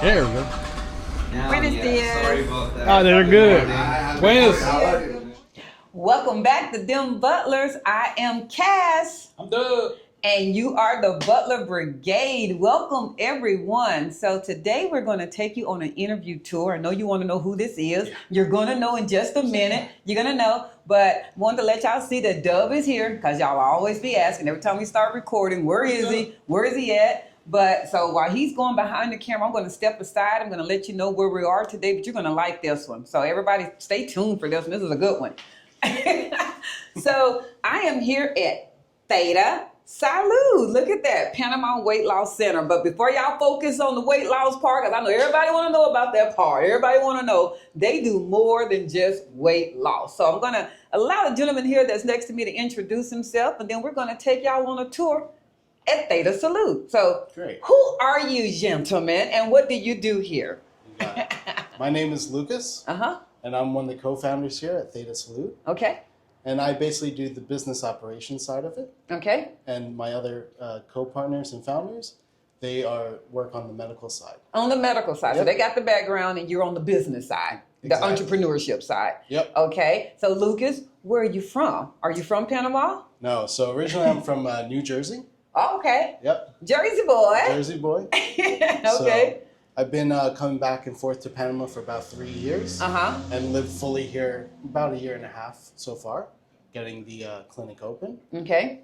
There we go. Buenos dias. Sorry about that. Oh, they're good. Buenos. Welcome back to DemButlers. I am Cass. I'm Doug. And you are the Butler Brigade. Welcome, everyone. So today we're going to take you on an interview tour. I know you want to know who this is. You're going to know in just a minute. You're going to know. But wanted to let y'all see that Dub is here because y'all will always be asking every time we start recording, where is he? Where is he at? But so while he's going behind the camera, I'm going to step aside. I'm going to let you know where we are today, but you're going to like this one. So everybody stay tuned for this one. This is a good one. So I am here at Theta Salud. Look at that, Panama Weight Loss Center. But before y'all focus on the weight loss part, because I know everybody want to know about that part. Everybody want to know they do more than just weight loss. So I'm going to allow the gentleman here that's next to me to introduce himself, and then we're going to take y'all on a tour at Theta Salud. So Great. Who are you, gentlemen, and what do you do here? My name is Lucas, Uh-huh. and I'm one of the co-founders here at Theta Salud. Okay. And I basically do the business operations side of it. Okay. And my other co-partners and founders, they work on the medical side. On the medical side. So Yep. they got the background and you're on the business side, Exactly. the entrepreneurship side. Yep. Okay. So Lucas, where are you from? Are you from Panama? No, so originally I'm from New Jersey. Oh, okay. Yep. Jersey boy. Jersey boy. Okay. So I've been coming back and forth to Panama for about 3 years. Uh-huh. And lived fully here about a year and a half so far, getting the clinic open. Okay.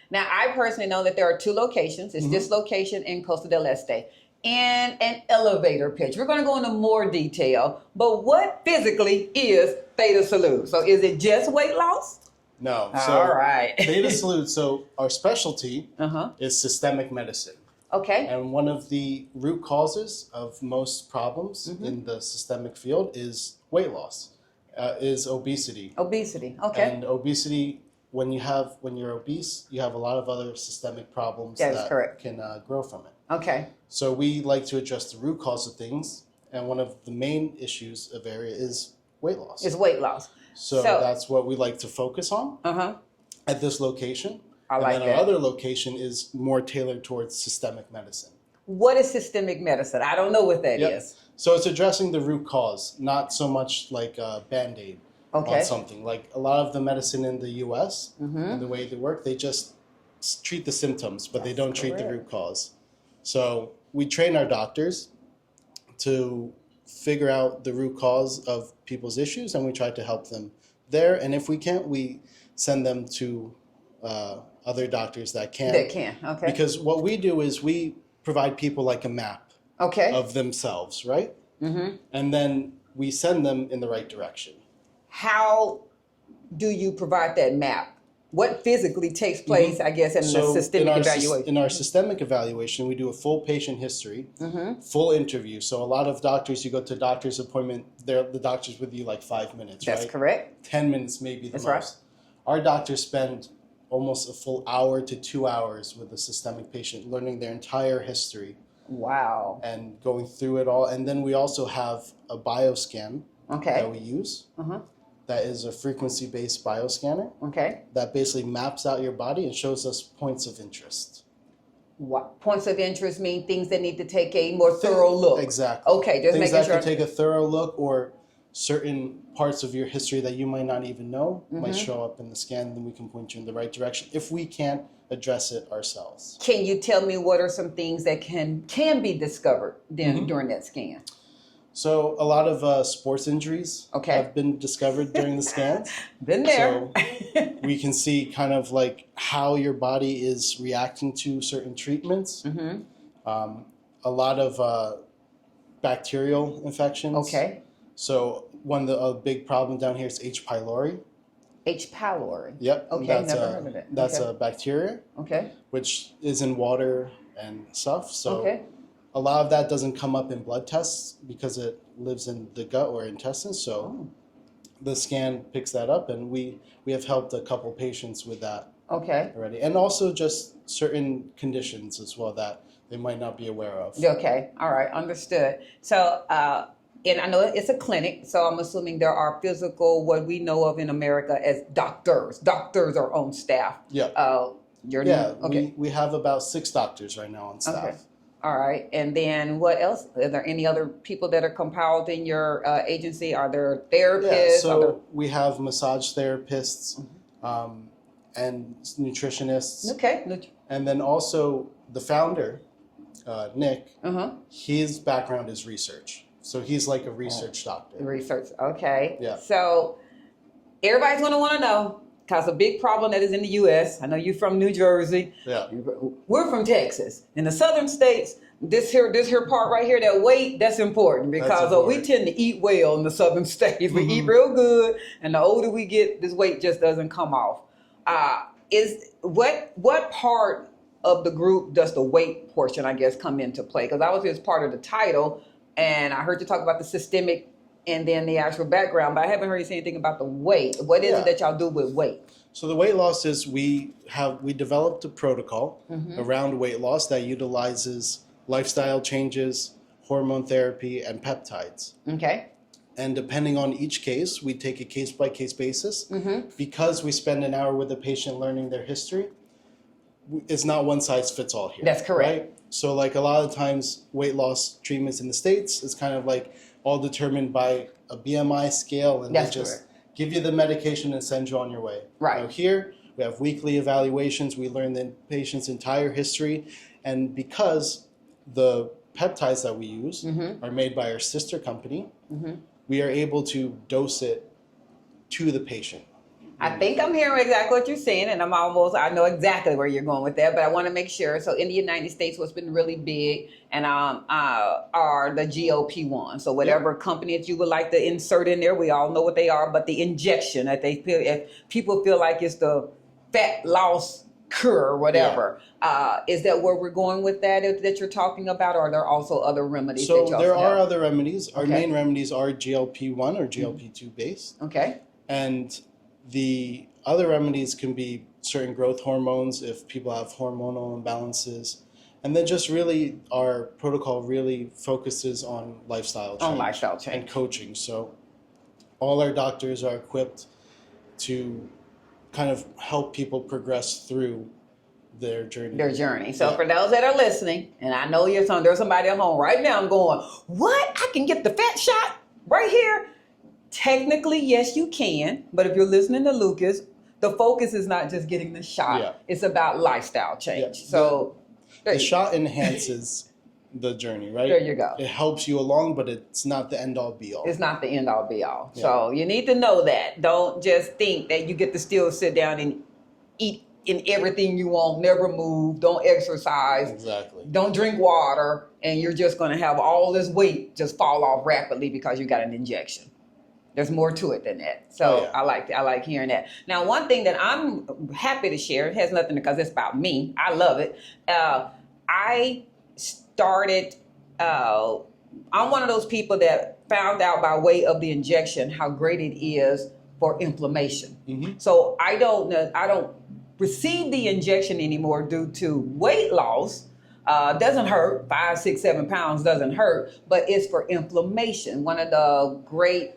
Now, I personally know that there are two locations. It's this location in Costa del Este and an elevator pitch. We're going to go into more detail, but what physically is Theta Salud? So is it just weight loss? No. So All right. Theta Salud, so our specialty Uh-huh. is systemic medicine. Okay. And one of the root causes of most problems in the systemic field is weight loss, is obesity. Obesity. Okay. And obesity, when you're obese, you have a lot of other systemic problems That is that correct. can grow from it. Okay. So we like to address the root cause of things, and one of the main issues of area is weight loss. It's weight loss. So that's what we like to focus on Uh-huh. at this location. I like and then that. our other location is more tailored towards systemic medicine. What is systemic medicine? I don't know what that is. Yep. So it's addressing the root cause, not so much like a Band-Aid Okay. on something. Like a lot of the medicine in the U.S. Mm-hmm. and the way they work, they just treat the symptoms, but they don't treat the root cause. So we train our doctors to figure out the root cause of people's issues, and we try to help them there. And if we can't, we send them to other doctors that can. That can. Okay. Because what we do is we provide people like a map Okay. of themselves, right? Mm-hmm. And then we send them in the right direction. How do you provide that map? What physically takes place, I guess, in the systemic evaluation? In our systemic evaluation, we do a full patient history, full interview. So a lot of doctors, you go to a doctor's appointment, the doctor's with you like 5 minutes, That's right? correct. 10 minutes maybe the That's most. right. Our doctors spend almost a full hour to 2 hours with a systemic patient, learning their entire history Wow. and going through it all. And then we also have a bioscan that we use. Uh-huh. That is a frequency-based bioscanner Okay. that basically maps out your body and shows us points of interest. What points of interest mean things that need to take a more thorough look. Exactly. Okay, just things making that sure. can take a thorough look, or certain parts of your history that you might not even know might show up in the scan, and then we can point you in the right direction if we can't address it ourselves. Can you tell me what are some things that can be discovered then during that scan? So a lot of sports injuries Okay. have been discovered during the scans. Been there. So we can see kind of like how your body is reacting to certain treatments. A lot of bacterial infections. Okay. So one of the big problem down here is H. pylori. H. pylori. Yep. Okay, That's never heard of it. That's Okay. a bacteria, Okay. which is in water and stuff. So Okay. a lot of that doesn't come up in blood tests because it lives in the gut or intestines. So the scan picks that up, and we have helped a couple patients with that Okay. already. And also just certain conditions as well that they might not be aware of. Okay. All right. Understood. So, and I know it's a clinic, so I'm assuming there are physical, what we know of in America as doctors. Doctors are on staff. Yeah. Your Yeah, okay. we have about 6 doctors right now on staff. Okay. All right. And then what else? Are there any other people that are compiled in your agency? Are there therapists? Yeah, so we have massage therapists and nutritionists. Okay. And then also the founder, Nick, Uh-huh. his background is research. So he's like a research doctor. Research. Okay. Yeah. So everybody's going to want to know, because a big problem that is in the U.S., I know you're from New Jersey. Yeah. We're from Texas. In the southern states, this here part right here, that weight, that's important because we tend to eat well in the southern states. We eat real good, and the older we get, this weight just doesn't come off. What part of the group does the weight portion, I guess, come into play? Because obviously it's part of the title, and I heard you talk about the systemic and then the actual background, but I haven't heard you say anything about the weight. What is it that y'all do with weight? So the weight loss is we developed a protocol around weight loss that utilizes lifestyle changes, hormone therapy, and peptides. Okay. And depending on each case, we take a case-by-case basis. Because we spend an hour with the patient learning their history, it's not one size fits all here. That's correct. Right? So like a lot of times weight loss treatments in the States is kind of like all determined by a BMI scale, and That's they just correct. give you the medication and send you on your way. Right. Now here, we have weekly evaluations. We learn the patient's entire history. And because the peptides that we use are made by our sister company, we are able to dose it to the patient. I think I'm hearing exactly what you're saying, and I know exactly where you're going with that, but I want to make sure. So in the United States, what's been really big and are the GLP-1. So whatever company that you would like to insert in there, we all know what they are, but the injection that they feel, if people feel like it's the fat loss cure or whatever, is that where we're going with that you're talking about, or are there also other remedies? So that y'all there are have? other remedies. Our main remedies are GLP-1 or GLP-2 based. Okay. And the other remedies can be certain growth hormones if people have hormonal imbalances. And then just really our protocol really focuses on lifestyle change. And coaching. So all our doctors are equipped to kind of help people progress through their journey. So for those that are listening, and I know there's somebody at home right now going, what? I can get the fat shot right here? Technically, yes, you can. But if you're listening to Lucas, the focus is not just getting the shot. Yeah. It's about lifestyle change. Yeah. So the shot enhances the journey, right? There you go. It helps you along, but it's not the end all be all. It's not the end all be all. Yeah. So you need to know that. Don't just think that you get to still sit down and eat in everything you want, never move, don't exercise, don't drink water, and you're just going to have all this weight just fall off rapidly because you got an injection. There's more to it than that. So I like hearing that. Now, one thing that I'm happy to share, it has nothing because it's about me. I love it. I started, I'm one of those people that found out by way of the injection how great it is for inflammation. So I don't receive the injection anymore due to weight loss. Doesn't hurt, 5, 6, 7 pounds doesn't hurt, but it's for inflammation. One of the great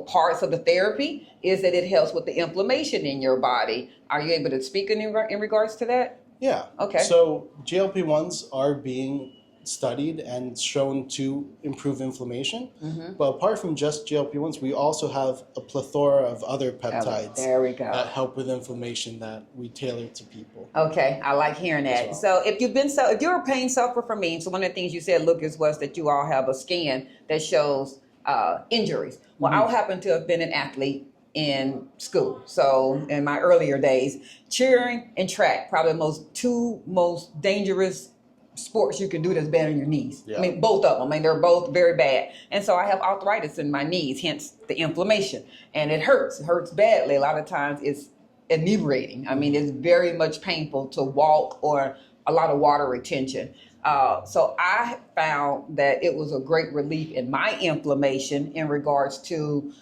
parts of the therapy is that it helps with the inflammation in your body. Are you able to speak in regards to that? Yeah. Okay. So GLP-1s are being studied and shown to improve inflammation. But apart from just GLP-1s, we also have a plethora of other peptides that help with inflammation that we tailor to people. Okay, I like hearing that. Well. So if you're a pain sufferer from me, so one of the things you said, Lucas, was that you all have a scan that shows injuries. Well, I happen to have been an athlete in school. So in my earlier days, cheering and track, probably the two most dangerous sports you can do that's bad on your knees. Yeah. I mean, both of them. I mean, they're both very bad. And so I have arthritis in my knees, hence the inflammation. And it hurts. It hurts badly. A lot of times it's inebriating. I mean, it's very much painful to walk or a lot of water retention. So I found that it was a great relief in my inflammation in regards to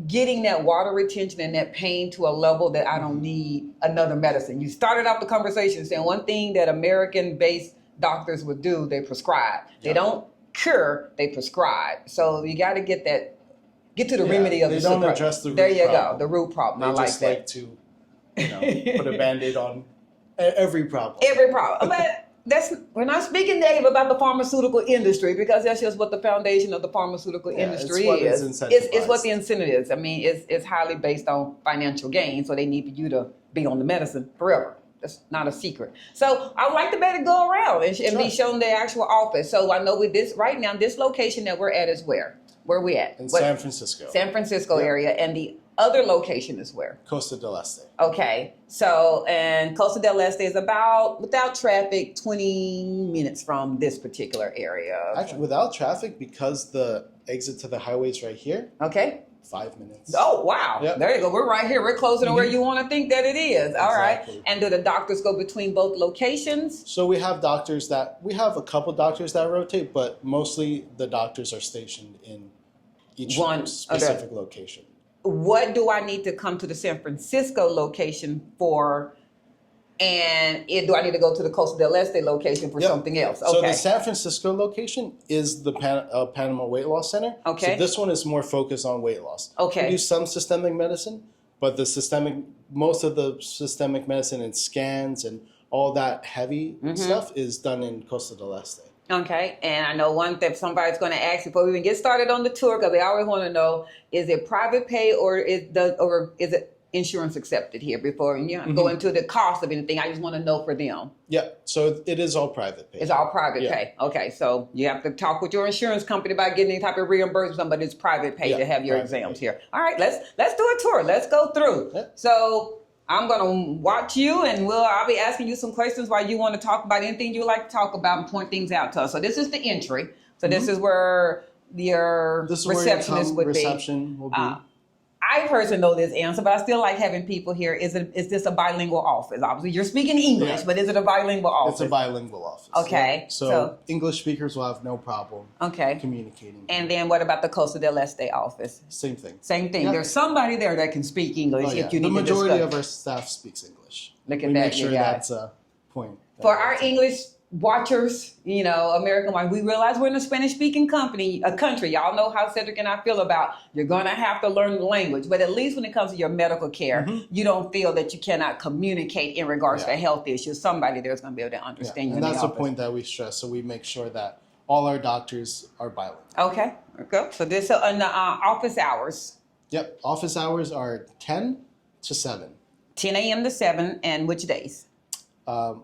getting that water retention and that pain to a level that I don't need another medicine. You started off the conversation saying one thing that American-based doctors would do, they prescribe. They don't cure, they prescribe. So you got to get to the remedy of the They don't address the root problem. There you problem. go, the root problem. They I just like that. like to put a Band-Aid on every problem. Every problem. But we're not speaking negative about the pharmaceutical industry because that's just what the foundation of the pharmaceutical industry is. It's what the incentive is. I mean, it's highly based on financial gain, so they need you to be on the medicine forever. That's not a secret. So I would like to better go around and be shown the actual office. So I know with this right now, this location that we're at is where? Where are we at? In San Francisco. San Francisco area. And the other location is where? Costa del Este. Okay. So, and Costa del Este is about, without traffic, 20 minutes from this particular area. Actually, without traffic, because the exit to the highway is right here. Okay. 5 minutes. Oh, wow. Yep. There you go. We're right here. We're closer to where you want to think that it is. All exactly. right. And do the doctors go between both locations? So we have a couple doctors that rotate, but mostly the doctors are stationed in each specific location. What do I need to come to the San Francisco location for? And do I need to go to the Costa del Este location for something else? Okay. So the San Francisco location is the Panama Weight Loss Center. Okay. So this one is more focused on weight loss. Okay. We do some systemic medicine, but most of the systemic medicine and scans and all that heavy stuff is done in Costa del Este. Okay, and I know one thing somebody's going to ask before we even get started on the tour, because they always want to know: is it private pay or is it insurance accepted here? Before go into the cost of anything, I just want to know for them. Yeah, so it is all private pay. It's all private pay. Okay, so you have to talk with your insurance company about getting any type of reimbursement, but it's private pay to have your exams here. All right, let's do a tour. Let's go through. Yeah. So I'm going to watch you, and I'll be asking you some questions while you want to talk about anything you like to talk about and point things out to us. So this is the entry. So this is where your receptionist would be. Will be. I personally know this answer, but I still like having people here. Is this a bilingual office? Obviously, you're speaking English, but is it a bilingual office? It's a bilingual office. Okay. Yeah. So English speakers will have no problem communicating. And then what about the Costa del Este office? Same thing. Same thing. Yeah. There's somebody there that can speak English if you need to discuss. The majority of our staff speaks English. Look at we that. Make sure that's a point. For our English watchers, American wide, we realize we're in a Spanish-speaking country. Y'all know how Cedric and I feel about you're going to have to learn the language. But at least when it comes to your medical care, you don't feel that you cannot communicate in regards to health issues. Somebody there's going to be able to understand you. And that's the point that we stress. So we make sure that all our doctors are bilingual. Okay. So this is in the office hours. Yep. Office hours are 10 to 7. 10 a.m. to 7. And which days?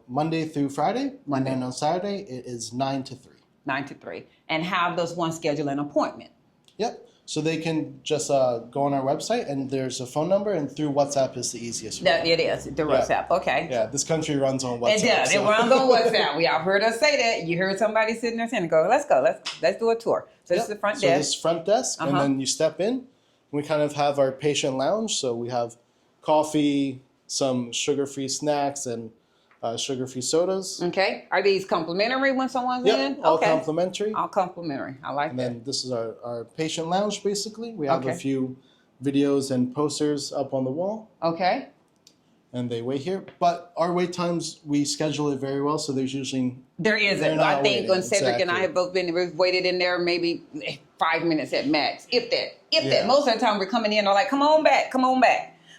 Monday through Friday. And then on Saturday, it is 9 to 3. 9 to 3. And how does one schedule an appointment? Yep. So they can just go on our website, and there's a phone number, and through WhatsApp is the easiest way. It is. The WhatsApp. Okay. Yeah, this country runs on WhatsApp. It does. It runs on WhatsApp. We all heard us say that. You heard somebody sitting there saying, let's go. Let's do a tour. So this is the front desk. So this front desk, and then you step in. We kind of have our patient lounge. So we have coffee, some sugar-free snacks, and sugar-free sodas. Okay. Are these complimentary when someone's in? All complimentary. All complimentary. I like that. And then this is our patient lounge, basically. We have a few videos and posters up on the wall. Okay. And they wait here. But our wait times, we schedule it very well, so there's usually... There isn't. I think when Cedric and I have both been, we've waited in there maybe 5 minutes at max, if that. Most of the time we're coming in, they're like, come on back.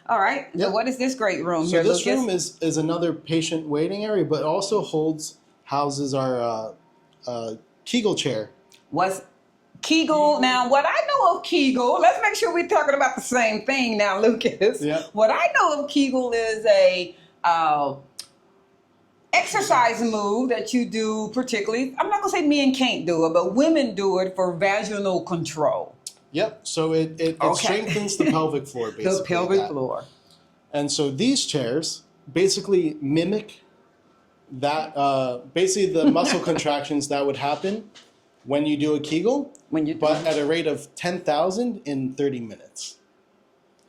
All right. So what is this great room here, Lucas? So this room is another patient waiting area, but also houses our Kegel chair. What's Kegel? Now, what I know of Kegel, let's make sure we're talking about the same thing now, Lucas. Yeah. What I know of Kegel is a exercise move that you do particularly. I'm not going to say men can't do it, but women do it for vaginal control. Yep. So it strengthens the pelvic floor, basically. The pelvic floor. And so these chairs basically mimic that, basically the muscle contractions that would happen when you do a Kegel, but at a rate of 10,000 in 30 minutes.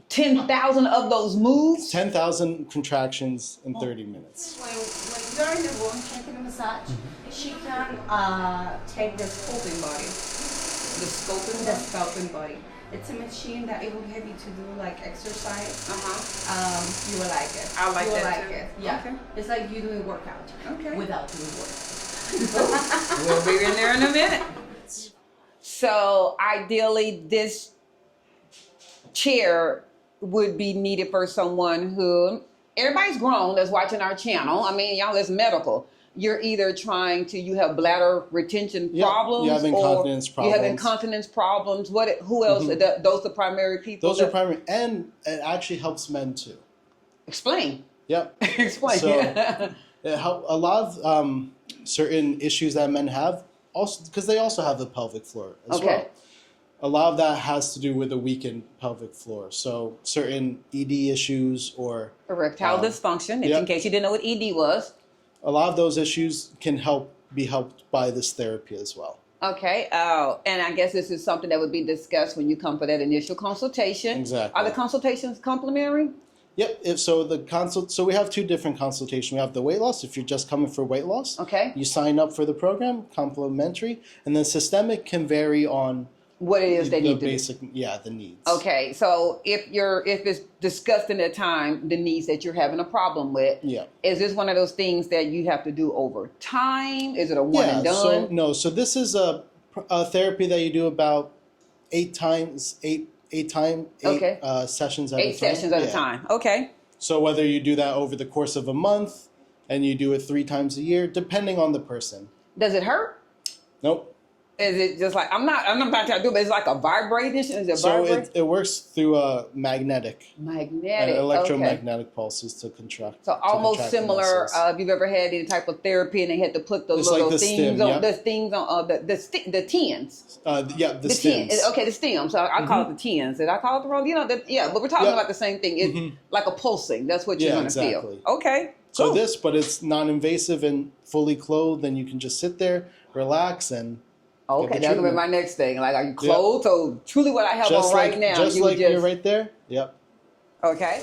10,000 of those moves? 10,000 contractions in 30 minutes. When you're in the room taking a massage, she can take the scoping body. The scoping body. It's a machine that it will help you to do like exercise. You will like it. I like you will that like too. it. Yeah. Okay. It's like you doing workout. Okay. Without doing work. We'll be in there in a minute. So ideally, this chair would be needed for someone who, everybody's grown that's watching our channel. I mean, y'all, it's medical. you're either you have bladder retention Yeah, problems, you have incontinence or you have problems. incontinence problems. Who else? Those are primary people. Those are primary, and it actually helps men too. Explain. Yep. Explain. So a lot of certain issues that men have, also because they also have the pelvic floor as well. A lot of that has to do with a weakened pelvic floor. So certain ED issues or erectile dysfunction. Yep. In case you didn't know what ED was. A lot of those issues can be helped by this therapy as well. Okay. And I guess this is something that would be discussed when you come for that initial consultation. Exactly. Are the consultations complimentary? Yep. So we have two different consultations. We have the weight loss. If you're just coming for weight loss, Okay. you sign up for the program, complimentary, and then systemic can vary on What it is they the need to basic, the needs. Okay, so if it's discussed in that time, the needs that you're having a problem with, Yeah. is this one of those things that you have to do over time? Is it a one and done? So this is a therapy that you do about eight sessions at a time. 8 sessions at a time. Okay. So whether you do that over the course of a month and you do it 3 times a year, depending on the person. Does it hurt? Nope. Is it just like I'm not trying to do, but it's like a vibration? Is it So vibrate? it works through magnetic Magnetic. and Okay. electromagnetic pulses to contract. So to almost contract the similar. muscles. If you've ever had any type of therapy and they had to put those It's little like the things stem, on yeah. the things on the tens. The stems. Okay, the stem. So I call it the tens. Did I call it the wrong? But we're talking Yep. about the same thing. It's like a pulsing. That's what you're Yeah, going to exactly. feel. Okay. So cool. but it's non-invasive and fully clothed, and you can just sit there, relax, and Okay, get the that's gonna be treatment. my next thing. Like, are you clothed? So truly, what I have Just on right now, just you like just you're right there. Yep. okay.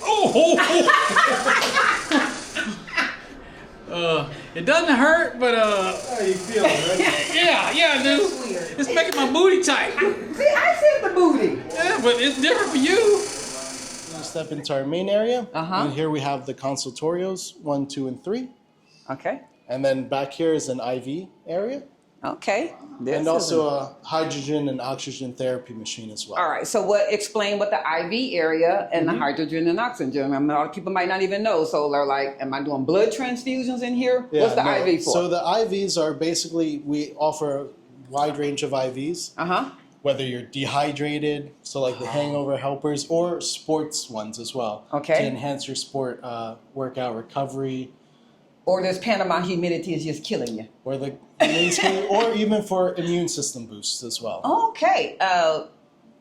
It doesn't hurt, but How you feel, right? yeah, dude. It's making my booty tight. See, I said the booty. Yeah, but it's different for you. We'll step into our main area. Uh-huh. And here we have the consultorios 1, 2, and 3. Okay. And then back here is an IV area. Okay. And also a hydrogen and oxygen therapy machine as well. All right. So explain what the IV area and the hydrogen and oxygen. I mean, a lot of people might not even know. So they're like, am I doing blood transfusions in here? Yeah, What's the no. IV for? So the IVs are basically, we offer a wide range of IVs. Uh-huh. Whether you're dehydrated, so like the hangover helpers, or sports ones as well. Okay. To enhance your sport workout recovery. Or this Panama humidity is just killing you. Or or even for immune system boosts as well. Okay.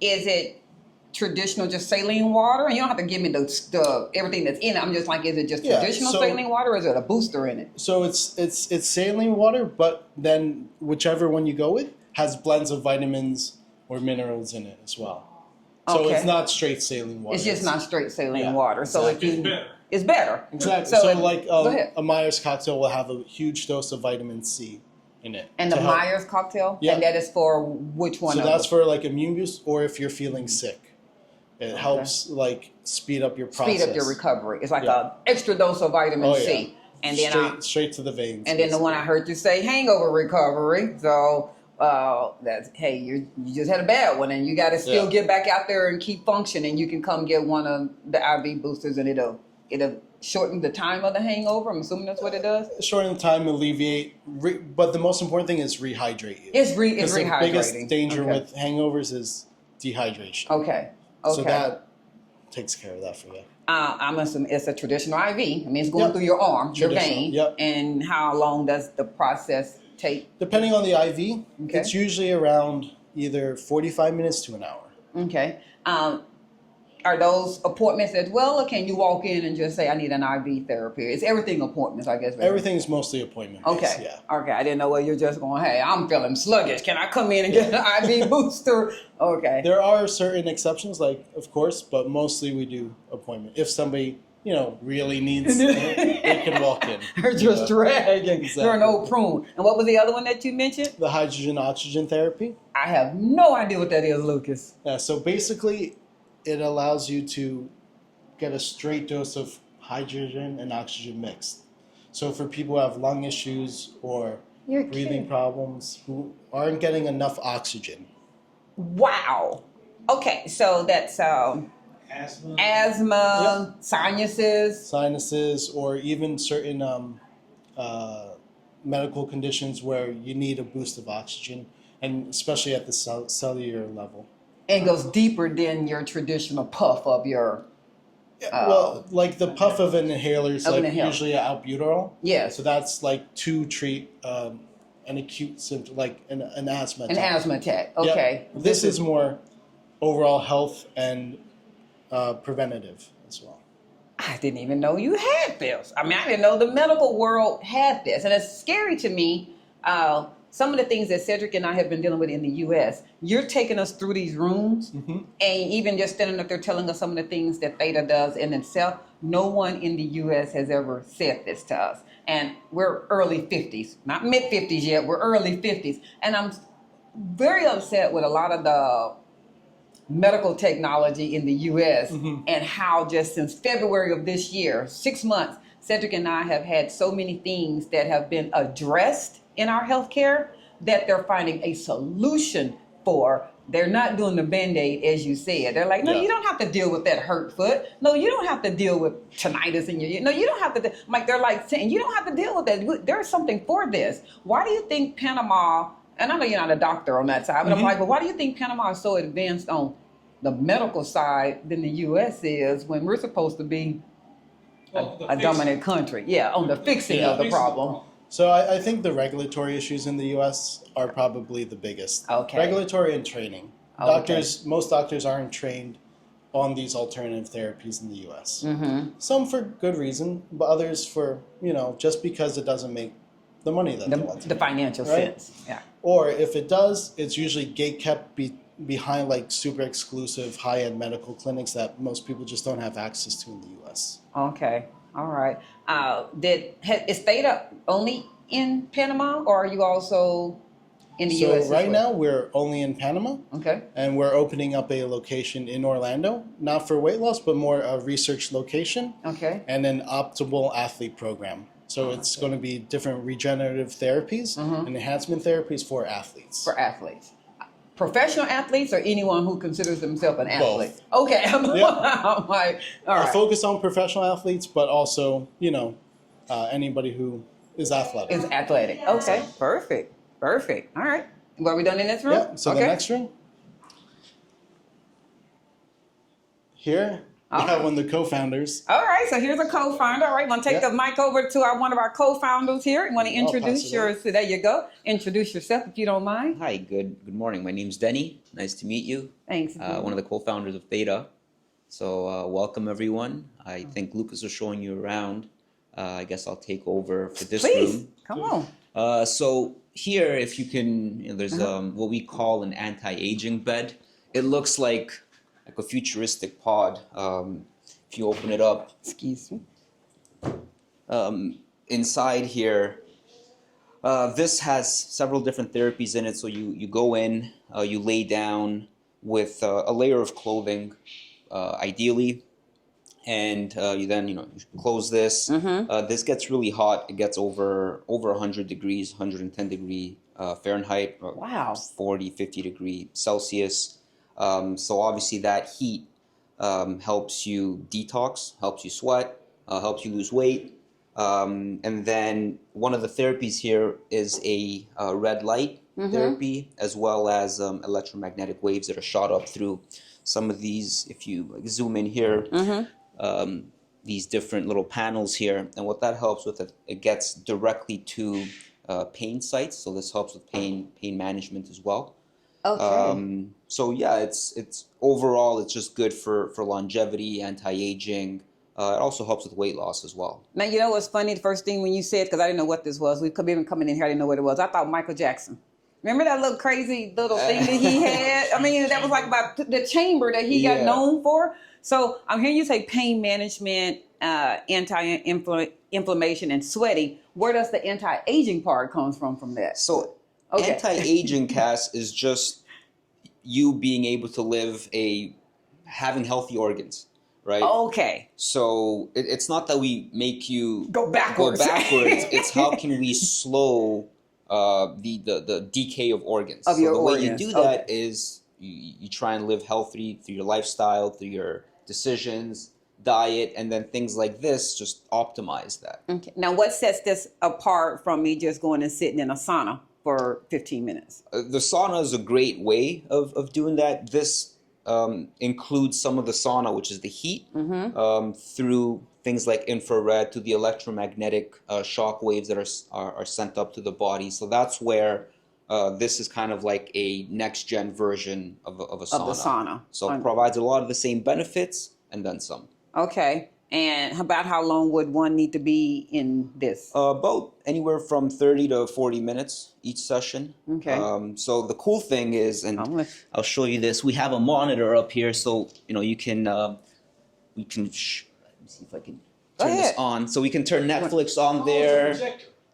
Is it traditional just saline water? And you don't have to give me the everything that's in it. I'm just like, is it just traditional saline water, or is it a booster in it? So it's saline water, but then whichever one you go with has blends of vitamins or minerals in it as well. So Okay. it's not straight saline water. It's just not straight saline Yeah, water. So exactly. It's better. it's better. Exactly. So like go ahead. a Myers cocktail will have a huge dose of vitamin C in it. And the to help. Myers cocktail? Yeah. And that is for which one So of that's them? for like immune boost, or if you're feeling sick. It helps like speed up your process. Speed up your recovery. It's like Yeah. a extra dose of vitamin Oh, C. yeah. And then straight to the veins. and then the one I heard you say, hangover recovery. So that's hey, you just had a bad one, and you got to still Yeah. get back out there and keep functioning. You can come get one of the IV boosters, and it'll shorten the time of the hangover. I'm assuming that's what it does. Shorten time, alleviate, but the most important thing is rehydrate you. It's Because rehydrating. the biggest danger Okay. with hangovers is dehydration. Okay. So that takes care of that for you. I'm assuming it's a traditional IV. I mean, it's going Yep. through your arm, your Traditional, vein. yep. And how long does the process take? Depending on the IV, Okay. it's usually around either 45 minutes to an hour. Okay. Are those appointments as well, or can you walk in and just say, I need an IV therapy? It's everything appointments, I guess. Everything is mostly appointment based. Okay. Yeah. Okay. I didn't know where you're just going, hey, I'm feeling sluggish. Can I come in and get an IV booster? Okay. There are certain exceptions, like of course, but mostly we do appointment. If somebody really needs it, they can walk in. They're just dragging. Exactly. They're an old prune. And what was the other one that you mentioned? The hydrogen oxygen therapy. I have no idea what that is, Lucas. Yeah, so basically, it allows you to get a straight dose of hydrogen and oxygen mixed. So for people who have lung issues or You're breathing kidding. problems, who aren't getting enough oxygen. Wow. Okay, so that's asthma, sinuses. Sinuses, or even certain medical conditions where you need a boost of oxygen, and especially at the cellular level. And goes deeper than your traditional puff of your. Well, like the puff of an inhaler is Of an like inhaler. usually albuterol. Yes. So that's like to treat an acute symptom, like an asthma An attack. asthma attack. Yep. Okay. This is more overall health and preventative as well. I didn't even know you had this. I mean, I didn't know the medical world had this. And it's scary to me. Some of the things that Cedric and I have been dealing with in the U.S., you're taking us through these rooms, and even just standing up there telling us some of the things that Theta does in itself. No one in the U.S. has ever said this to us. And we're early 50s, not mid 50s yet, we're early 50s. And I'm very upset with a lot of the medical technology in the U.S. and how just since February of this year, 6 months, Cedric and I have had so many things that have been addressed in our healthcare that they're finding a solution for. They're not doing the Band-Aid, as you said. They're like, no, you don't have to deal with that hurt foot. No, you don't have to deal with tinnitus in your, no, you don't have to, like, they're like saying, you don't have to deal with that. There's something for this. Why do you think Panama, and I know you're not a doctor on that side, but I'm like, but why do you think Panama is so advanced on the medical side than the U.S. is when we're supposed to be a dominant country? Yeah, on the fixing of the problem. So I think the regulatory issues in the U.S. are probably the biggest. Okay. Regulatory and training. Most doctors aren't trained on these alternative therapies in the U.S. Some for good reason, but others for, just because it doesn't make the money that they want to The make, financial right? sense. Yeah. Or if it does, it's usually gate-kept behind like super exclusive high-end medical clinics that most people just don't have access to in the U.S. Okay. All right. Is Theta only in Panama, or are you also in the U.S. as So right well? now we're only in Panama. Okay. And we're opening up a location in Orlando, not for weight loss, but more a research location. Okay. And an optimal athlete program. So it's going to be different regenerative therapies and enhancement therapies for athletes. For athletes. Professional athletes or anyone who considers themselves an athlete? Both. Okay. I'm like, all right. Focus on professional athletes, but also, anybody who is athletic. It's athletic. Okay. Perfect. All right. What are we done in this room? Yeah, so the next room. Here, we have one of the co-founders. All right, so here's a co-founder. All right, going to take the mic over to one of our co-founders here. You want to introduce yours? So there you go. Introduce yourself if you don't mind. Hi, good morning. My name's Denny. Nice to meet you. Thanks. One of the co-founders of Theta. So welcome everyone. I think Lucas was showing you around. I guess I'll take over for this room. Come on. So here, if you can, there's what we call an anti-aging bed. It looks like a futuristic pod. If you open it up, Excuse me. inside here, this has several different therapies in it. So you go in, you lay down with a layer of clothing, ideally, and you then you close this. This gets really hot. It gets over 100 degrees, 110 degree Fahrenheit. Wow. 40, 50 degree Celsius. So obviously that heat helps you detox, helps you sweat, helps you lose weight. And then one of the therapies here is a red light therapy, as well as electromagnetic waves that are shot up through some of these. If you zoom in here, these different little panels here. And what that helps with, it gets directly to pain sites. So this helps with pain management as well. Okay. So yeah, it's overall, it's just good for longevity, anti-aging. It also helps with weight loss as well. Now, you know what's funny? The first thing when you said, because I didn't know what this was, we could even coming in here, I didn't know what it was. I thought Michael Jackson. Remember that little crazy little thing that he had? I mean, that was like about the chamber that he got known for. So I'm hearing you say pain management, anti-inflammation, and sweating. Where does the anti-aging part comes from that? So anti-aging, Cass, is just you being able to live having healthy organs, right? Okay. So it's not that we make you Go backwards. It's how can we slow the decay of organs. Of your the organs. way you do that is you try and live healthy through your lifestyle, through your decisions, diet, and then things like this just optimize that. Okay. Now, what sets this apart from me just going and sitting in a sauna for 15 minutes? The sauna is a great way of doing that. This includes some of the sauna, which is the heat, through things like infrared to the electromagnetic shock waves that are sent up to the body. So that's where this is kind of like a next-gen version of a sauna. Of the sauna. So it provides a lot of the same benefits and then some. Okay. And about how long would one need to be in this? About anywhere from 30 to 40 minutes each session. Okay. So the cool thing is, and I'll show you this, we have a monitor up here, so you can, let me see if I can turn this on. So we can turn Netflix on there.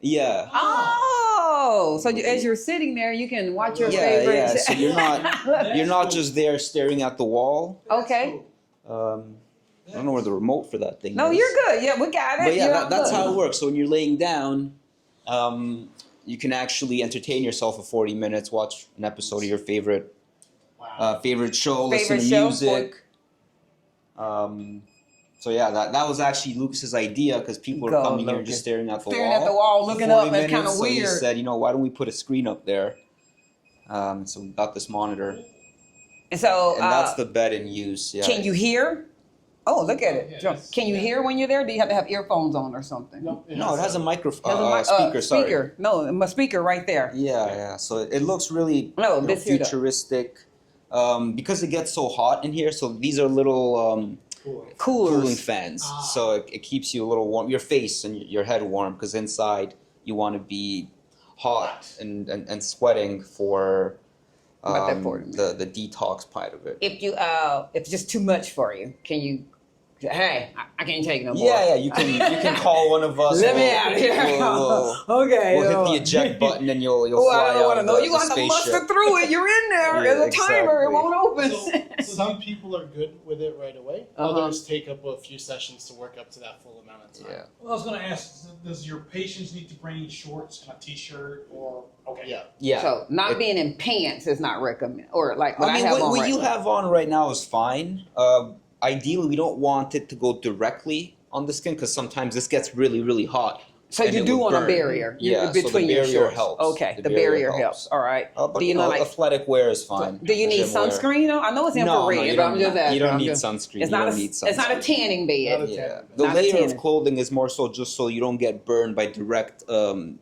Yeah. Oh, so as you're sitting there, you can watch your favorite. Yeah. So you're not just there staring at the wall. Okay. I don't know where the remote for that thing is. No, you're good. Yeah, we got it. But yeah, that's how it works. So when you're laying down, you can actually entertain yourself for 40 minutes, watch an episode of your favorite show, listen to music. So yeah, that was actually Lucas's idea, because people are coming here just staring at the wall. Looking up. That's kind of So weird. he said, why don't we put a screen up there? So we got this monitor. So And that's the bed in use. Yeah. Can you hear? Oh, look at it. Can you hear when you're there? Do you have to have earphones on or something? No, it has a microphone. Speaker. Sorry. No, a speaker right there. Yeah. So it looks really futuristic, because it gets so hot in here. So these are little cooling fans. So it keeps you a little warm, your face and your head warm, because inside you want to be hot and sweating for the detox part of it. If it's just too much for you, can you? Hey, I can't take no more. Yeah. You can call one of us. Let me out of here. Okay. We'll hit the eject button and you'll fly I don't want to know. out You of the have to muster spaceship. through it. You're in there. Yeah, There's a timer. It won't open. So some people are good with it right away. Others take up a few sessions to work up to that full amount of time. Yeah. Well, I was going to ask, does your patients need to bring shorts and a t-shirt or? Okay. Yeah. So being in pants is not recommended, or like what I mean, have on what right you now. have on right now is fine. Ideally, we don't want it to go directly on the skin, because sometimes this gets really, really hot. So you do want a barrier. Yeah, between so the your barrier shorts. helps. Okay, the barrier helps. All right. But do you know, like athletic wear is fine. Do you need Gym wear. sunscreen? Though? I know it's infrared, you but I'm just asking. You don't need sunscreen. It's not a tanning bed. Yeah. The layer of clothing is more so just so you don't get burned by direct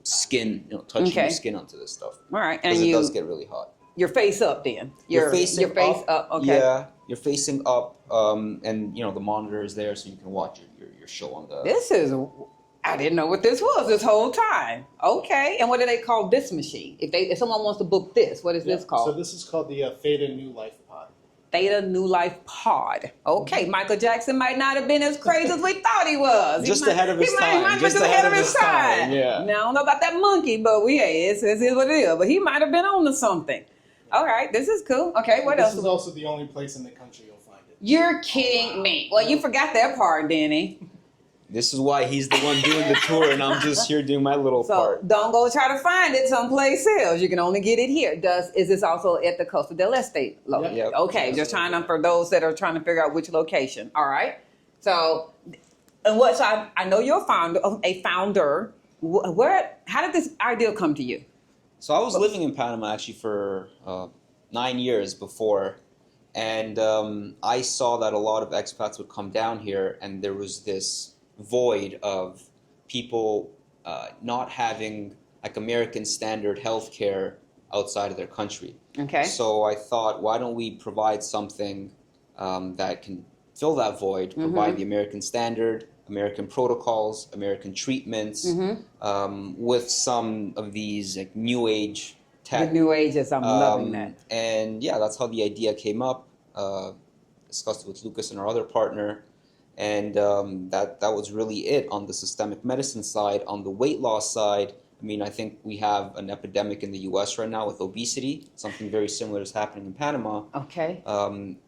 skin, touching your skin onto this stuff. All right, and it does get really hot. Your face up then. Your face up. Okay. Yeah, you're facing up, and the monitor is there, so you can watch your show on the. I didn't know what this was this whole time. Okay, and what do they call this machine? If someone wants to book this, what is this called? So this is called the Theta New Life Pod. Theta New Life Pod. Okay, Michael Jackson might not have been as crazy as we thought he was. Ahead of his time. He might have been ahead of his time. Yeah. Now, I don't know about that monkey, but it is what it is. But he might have been on to something. All right, this is cool. Okay, what else? This is also the only place in the country you'll find it. You're kidding me. Well, you forgot that part, Denny. This is why he's the one doing the tour, and I'm just here doing my little part. So don't go try to find it someplace else. You can only get it here. Is this also at the Costa del Este location? Yep. Okay, just trying to, for those that are trying to figure out which location. All right. So, I know you're a founder. How did this idea come to you? So I was living in Panama actually for 9 years before, and I saw that a lot of expats would come down here, and there was this void of people not having like American standard healthcare outside of their country. Okay. So I thought, why don't we provide something that can fill that void, provide the American standard, American protocols, American treatments, with some of these like new age tech. The new ages, I'm loving that. And yeah, that's how the idea came up. Discussed it with Lucas and our other partner. And that was really it on the systemic medicine side. On the weight loss side, I mean, I think we have an epidemic in the U.S. right now with obesity. Something very similar is happening in Panama. Okay.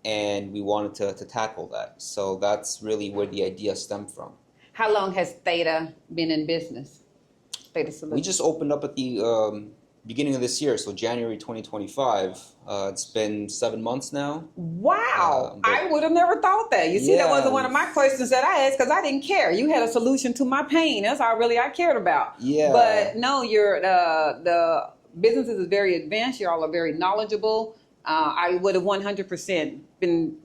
And we wanted to tackle that. So that's really where the idea stemmed from. How long has Theta been in business? Theta Salud. We just opened up at the beginning of this year, so January 2025. It's been 7 months now. Wow, But- I would have never thought that. You see, that wasn't one of my Yes. questions that I asked because I didn't care. You had a solution to my pain. That's all really I cared about. Yeah. But no, you're the businesses is very advanced. You all are very knowledgeable. I would have 100% been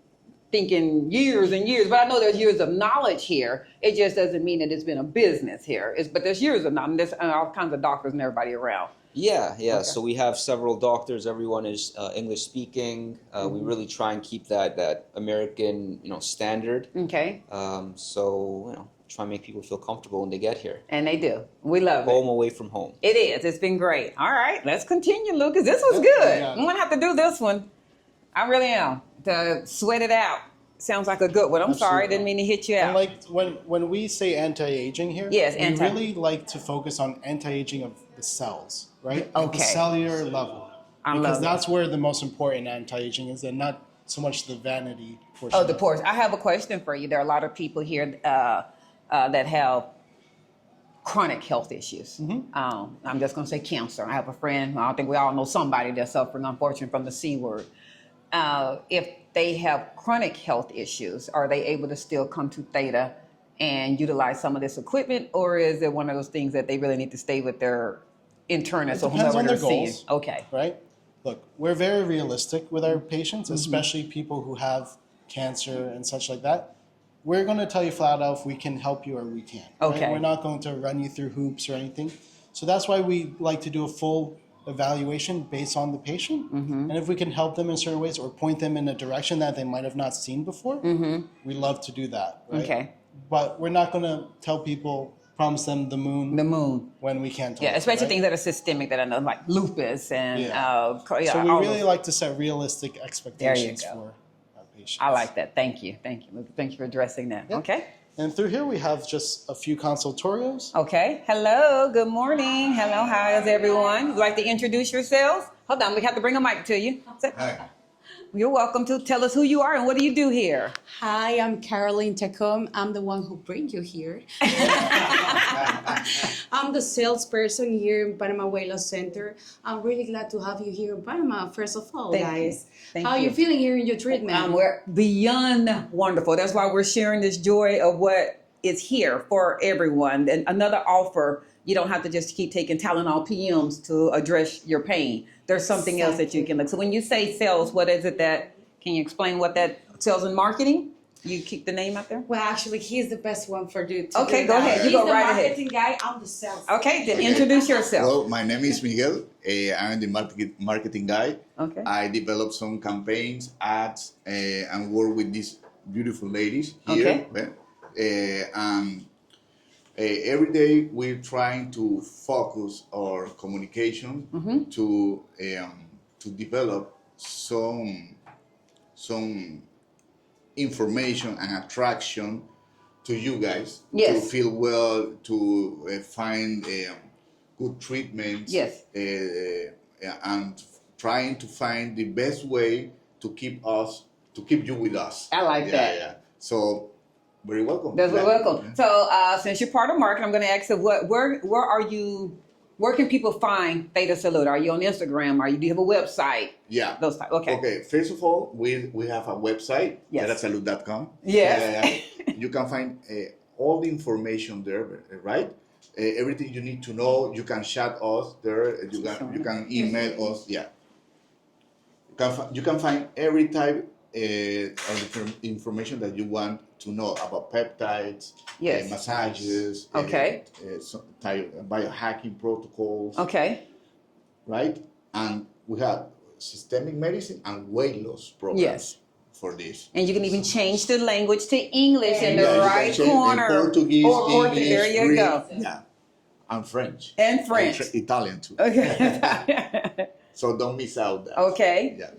thinking years and years, but I know there's years of knowledge here. It just doesn't mean that it's been a business here. But there's years of knowledge. There's all kinds of doctors and everybody around. Yeah. Okay. So we have several doctors. Everyone is English speaking. We really try and keep that American, standard. Okay, So try and make people feel comfortable when they get here. and they do. We love it. Home away from home. It is. It's been great. All right, let's continue, Lucas. This was good. Yeah. I'm gonna have to do this one. I really am. To sweat it out. Sounds like a good one. I'm sorry, Absolutely. didn't mean to hit you And out. like when we say anti-aging here, Yes, we anti. really like to focus on anti-aging of the cells, right? At Okay. the cellular level. I Because love that's where the most important anti-aging is, and not so much the vanity portion. Oh, the pores. I have a question for you. There are a lot of people here that have chronic health issues. I'm just going to say cancer. I have a friend. I think we all know somebody that's suffering, unfortunately, from the C word. If they have chronic health issues, are they able to still come to Theta and utilize some of this equipment, or is it one of those things that they really need to stay with their internist or It depends whoever on they're their seeing? goals. Okay. Right? Look, we're very realistic with our patients, especially people who have cancer and such like that. We're going to tell you flat out if we can help you or we can't. right? Okay. We're not going to run you through hoops or anything. So that's why we like to do a full evaluation based on the patient. And if we can help them in certain ways or point them in a direction that they might have not seen before, we love to do that. Right? Okay. But we're not going to tell people, promise them the moon The moon. when we can't. Yeah, tell especially them, things that are systemic that I know, like lupus and Yeah. yeah, So we all really those. like to set realistic expectations go. for our patients. I like that. Thank you. Thank you for addressing that. Yeah. Okay. And through here we have just a few consultorios. Okay. Hello. Good morning. Hello. How is everyone? Would you like to introduce yourselves? Hold on. We have to bring a mic to you. You're welcome to tell us who you are and what do you do here? Hi, I'm Caroline Tecum. I'm the one who brings you here. I'm the salesperson here in Panama Weight Loss Center. I'm really glad to have you here in Panama, first of all, Thank you. guys. Thank How are you. you feeling here in your treatment? We're beyond wonderful. That's why we're sharing this joy of what is here for everyone. And another offer, you don't have to just keep taking Tylenol PMs to address your pain. There's something else that you can look. So when you say sales, what is it that, can you explain what that sales and marketing? You keep the name out there? Well, actually, he's the best one for you to Okay, do go that. ahead. You He's go the right ahead. marketing guy. I'm the sales. Okay, then introduce yourself. Hello, my name is Miguel. I'm the marketing guy. Okay. I develop some campaigns, ads, and work with these beautiful ladies here. And every day we're trying to focus our communication to develop some information and attraction to you guys Yes. to feel well, to find good treatments. Yes. And trying to find the best way to keep you with us. I like that. Yeah. So, very welcome. That's Yeah. welcome. So since you're part of marketing, I'm going to ask you, where are you? Where can people find Theta Salud? Are you on Instagram? Do you have a website? Yeah. Those type. Okay. Okay. First of all, we have a website, Yes. thetasalud.com. Yes. You can find all the information there, right? Everything you need to know. You can chat us there. You can email us. Yeah. You can find every type of information that you want to know about peptides, Yes. massages, Okay. some type of biohacking protocols, Okay. right? And we have systemic medicine and weight loss programs Yes. for this. And you can even change the language to English in the Yeah, you can right change corner. Portuguese, or English, there you Greek, go. Yeah, and French. And French. Italian too. Okay. So don't miss out that. Okay. Yeah.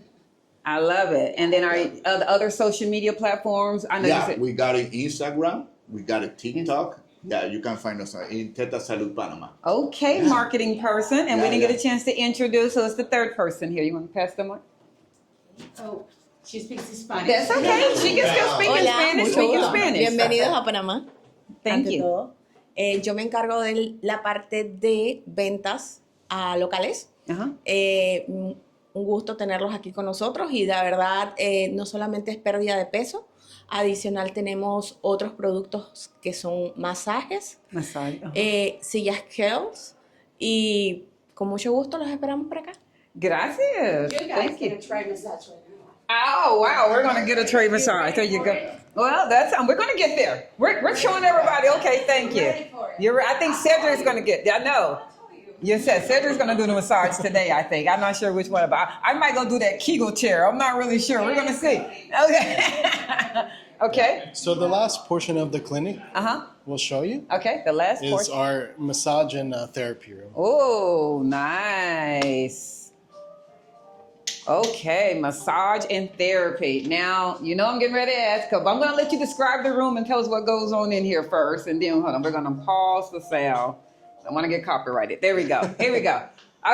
I love it. And then are you, other social media platforms? I know you Yeah, said, we got it Instagram. We got it TikTok. Yeah, you can find us in Theta Salud Panama. okay, marketing person. And we Yeah, didn't get a yeah. chance to introduce, so it's the third person here. You want to pass them on? Oh, she speaks Spanish. That's okay. She can still speak in Hola, Spanish. mucho Speak in gusto. Spanish. Bienvenidos a Panamá. Thank ante you. todo. Yo me encargo de la parte de ventas a locales. Ajá. Un gusto tenerlos aquí con nosotros y la verdad no solamente es pérdida de peso, adicional tenemos otros productos que son masajes, Massage. sillas Kells y con mucho gusto los esperamos por acá. Gracias. You guys Thank you. can try massage right now. Oh wow, we're gonna get a tray massage. There you go. Well, we're gonna get there. We're showing everybody. Okay, thank you. You're right. I think Cedric's gonna get. I know. You said Cedric's gonna do the massage today. I think. I'm not sure which one, but I might go do that Kegel chair. I'm not really sure. We're gonna see. Okay. Okay. So the last portion of the clinic we'll show you Okay. The last is portion. our massage and therapy room. Oh, nice. Okay, massage and therapy. Now, you know I'm getting ready to ask, because I'm going to let you describe the room and tell us what goes on in here first. And then, hold on, we're going to pause the sound. I want to get copyrighted. There we go. Here we go.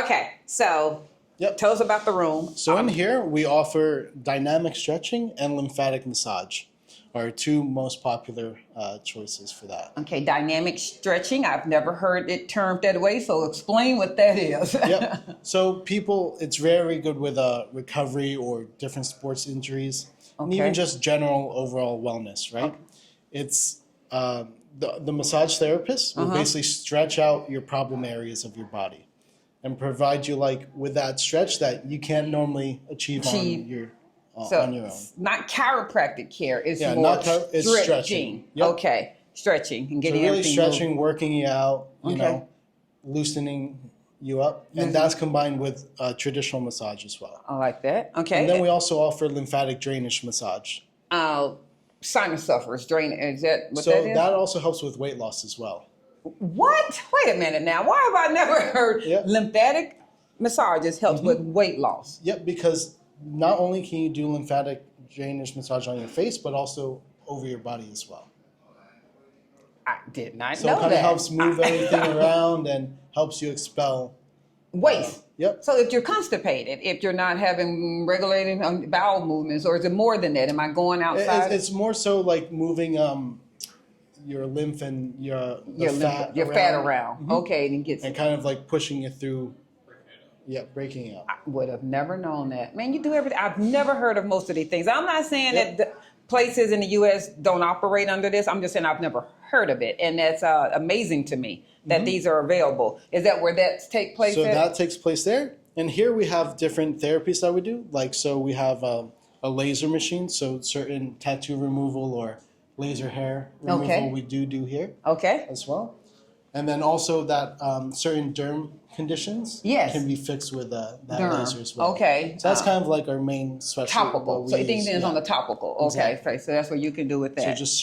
Okay, so tell us about the room. So in here, we offer dynamic stretching and lymphatic massage, our two most popular choices for that. Okay, dynamic stretching. I've never heard it termed that way, so explain what that is. Yep. So people, it's very good with recovery or different sports injuries, and even just general overall wellness, right? It's the massage therapist will basically stretch out your problem areas of your body and provide you with that stretch that you can't normally achieve. On your on your own. Not chiropractic care, it's Yeah, more it's stretching. Yep. Okay, stretching and So getting really everything stretching, moving. working you out, you Okay. know, loosening you up, and that's combined with traditional massage as well. I like that. Okay. And then we also offer lymphatic drainage massage. Sinus sufferers, drain. Is that what So that is? that also helps with weight loss as well. What? Wait a minute now. Why have I never heard lymphatic massages helps with weight loss? Yep, because not only can you do lymphatic drainage massage on your face, but also over your body as well. I did not So know it kind that. of helps move everything around and helps you expel waste. Yep. So if you're constipated, if you're not having regulating bowel movements, or is it more than that? Am I going outside? It's more so like moving your lymph and your fat around. Okay, and it gets and kind of like pushing it through. Yeah, breaking it up. I would have never known that. Man, you do everything. I've never heard of most of these things. I'm not saying that the places in the U.S. don't operate under this. I'm just saying I've never heard of it. And that's amazing to me that these are available. Is that where that takes place So at? that takes place there. And here we have different therapies that we do. So we have a laser machine. So certain tattoo removal or laser hair removal we do here as well. And then also that certain derm conditions can be fixed with that laser as well. Okay. So that's kind of like our main specialty. Topical. So it depends on the topical. Okay. Exactly. So that's what you can do with that. So just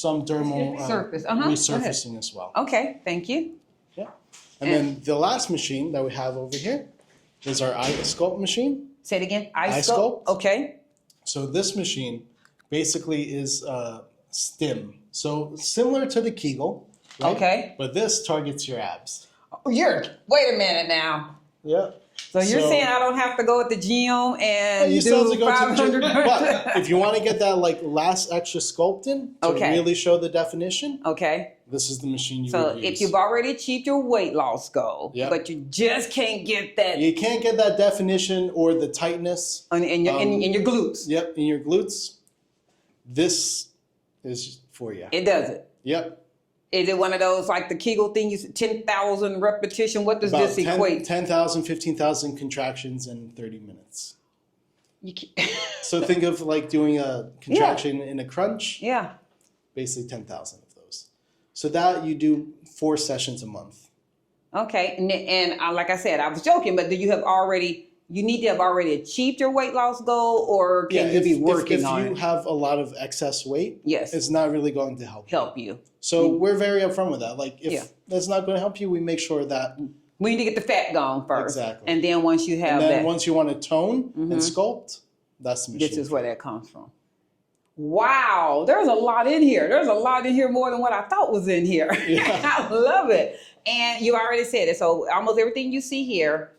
some dermal Surface. resurfacing as well. Okay. Thank you. Yeah. And then the last machine that we have over here is our eye sculpt machine. Say it again. Eye sculpt. Okay. So this machine basically is stim. So similar to the Kegel. Right? Okay. But this targets your abs. Wait a minute now. Yeah. So you're saying I don't have to go at the gym and you still do have to go 500? to the gym, but if you want to get that last extra sculpting to really show the definition, this is the machine you would use. So if you've already achieved your weight loss goal, but you just can't get that. You can't get that definition or the tightness. In your glutes. Yep, in your glutes. This is for you. It does it. Yep. Is it one of those like the Kegel thing, you 10,000 repetition? What does this equate? 10,000, 15,000 contractions in 30 minutes. You can't. So think of like doing a contraction in a crunch. Yeah. Basically 10,000 of those. So that you do 4 sessions a month. Okay. And like I said, I was joking, but you need to have already achieved your weight loss goal, or can you be working on it? If you have a lot of excess weight, it's not really going to help you. So we're very upfront with that. Like if that's not going to help you, we make sure that we need to get the fat gone first. Exactly. And then once you have that, once you want to tone and sculpt, that's the machine. This is where that comes from. Wow, there's a lot in here. There's a lot in here, more than what I thought was in here. I love it. And you already said it. So almost everything you see here,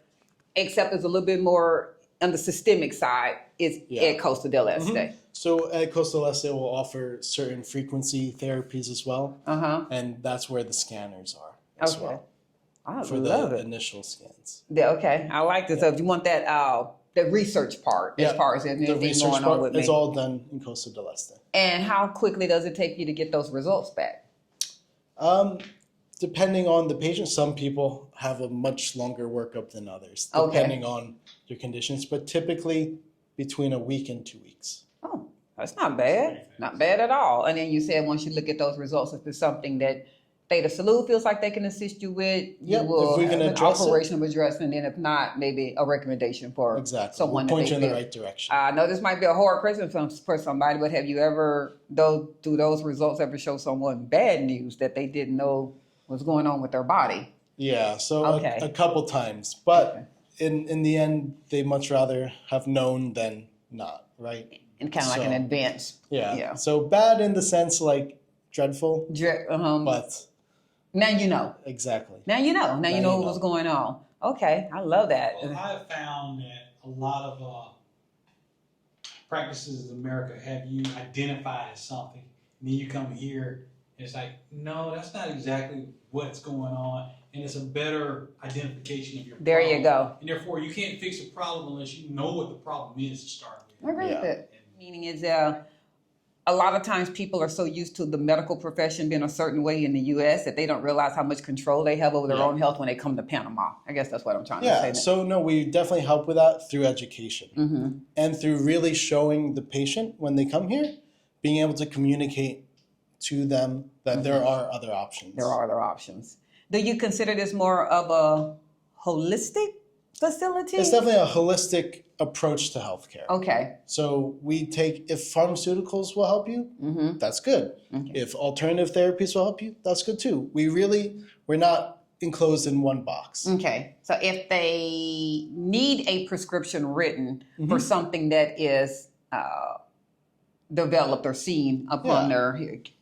except it's a little bit more on the systemic side, is at Costa del Este. So at Costa del Este, we'll offer certain frequency therapies as well. And that's where the scanners are as well. I for love the it. initial scans. Yeah, okay, I like this. So if you want that, the research part, as Yeah, far as there's The anything research going on part with is me. all done in Costa del Este. And how quickly does it take you to get those results back? Depending on the patient, some people have a much longer workup than others, Okay. depending on their conditions, but typically between a week and 2 weeks. Oh, that's not bad. Not bad at all. And then you said once you look at those results, if there's something that Theta Salud feels like they can assist you with, you Yep, if will we have can an address it. operational addressment, and if not, maybe a recommendation for Exactly. someone We'll point that you they in the feel. right direction. I know this might be a hard question for somebody, but have you ever, do those results ever show someone bad news that they didn't know was going on with their body? Yeah, so Okay. a couple times, but Okay. in the end, they much rather have known than not, right? And kind of like So, an advance. Yeah. Yeah. So bad in the sense like dreadful, but Now you know. exactly. Now you know. Now you know you what's know. going on. Okay, I love that. Well, I have found that a lot of practices in America have you identified as something, and then you come here, and it's like, no, that's not exactly what's going on, and it's a better identification of your There problem. you go. And therefore, you can't fix a problem unless you know what the problem is to start I with. agree with Yeah. it. Meaning is a lot of times people are so used to the medical profession being a certain way in the U.S. that they don't realize how much control they have over their Yeah. own health when they come to Panama. I guess that's what I'm trying to say. Yeah, so no, we definitely help with that through education Mm-hmm. and through really showing the patient when they come here, being able to communicate to them that there are other options. There are other options. Do you consider this more of a holistic facility? It's definitely a holistic approach to healthcare. Okay. So we take, if pharmaceuticals will help you, Mm-hmm. that's good. Okay. If alternative therapies will help you, that's good too. We're not enclosed in one box. Okay. So if they need a prescription written Mm-hmm. for something that is developed or seen upon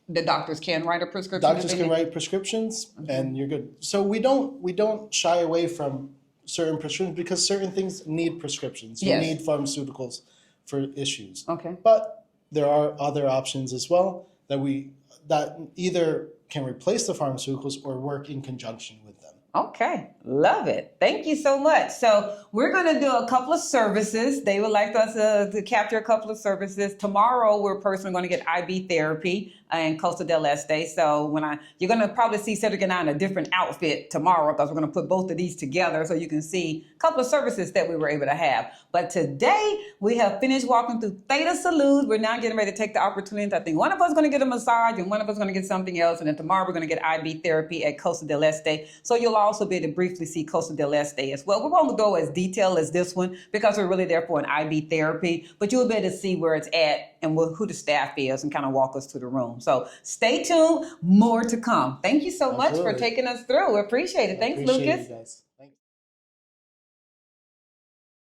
the doctors can write a prescription. Doctors can write prescriptions and you're good. So we don't shy away from certain prescriptions because certain things need prescriptions. You Yes. need pharmaceuticals for issues. Okay. But there are other options as well that either can replace the pharmaceuticals or work in conjunction with them. Okay, love it. Thank you so much. So we're going to do a couple of services. They would like us to capture a couple of services. Tomorrow, we're personally going to get IB therapy in Costa del Este. So you're going to probably see Cedric and I in a different outfit tomorrow because we're going to put both of these together so you can see a couple of services that we were able to have. But today, we have finished walking through Theta Salud. We're now getting ready to take the opportunity. I think one of us is going to get a massage and one of us is going to get something else. And then tomorrow, we're going to get IB therapy at Costa del Este. So you'll also be able to briefly see Costa del Este as well. We won't go as detailed as this one because we're really there for an IB therapy, but you'll be able to see where it's at and who the staff is and kind of walk us to the room. So stay tuned, more to come. Thank you so much for Absolutely. taking us through. We appreciate it. Thanks, Appreciate Lucas. you guys. Thanks.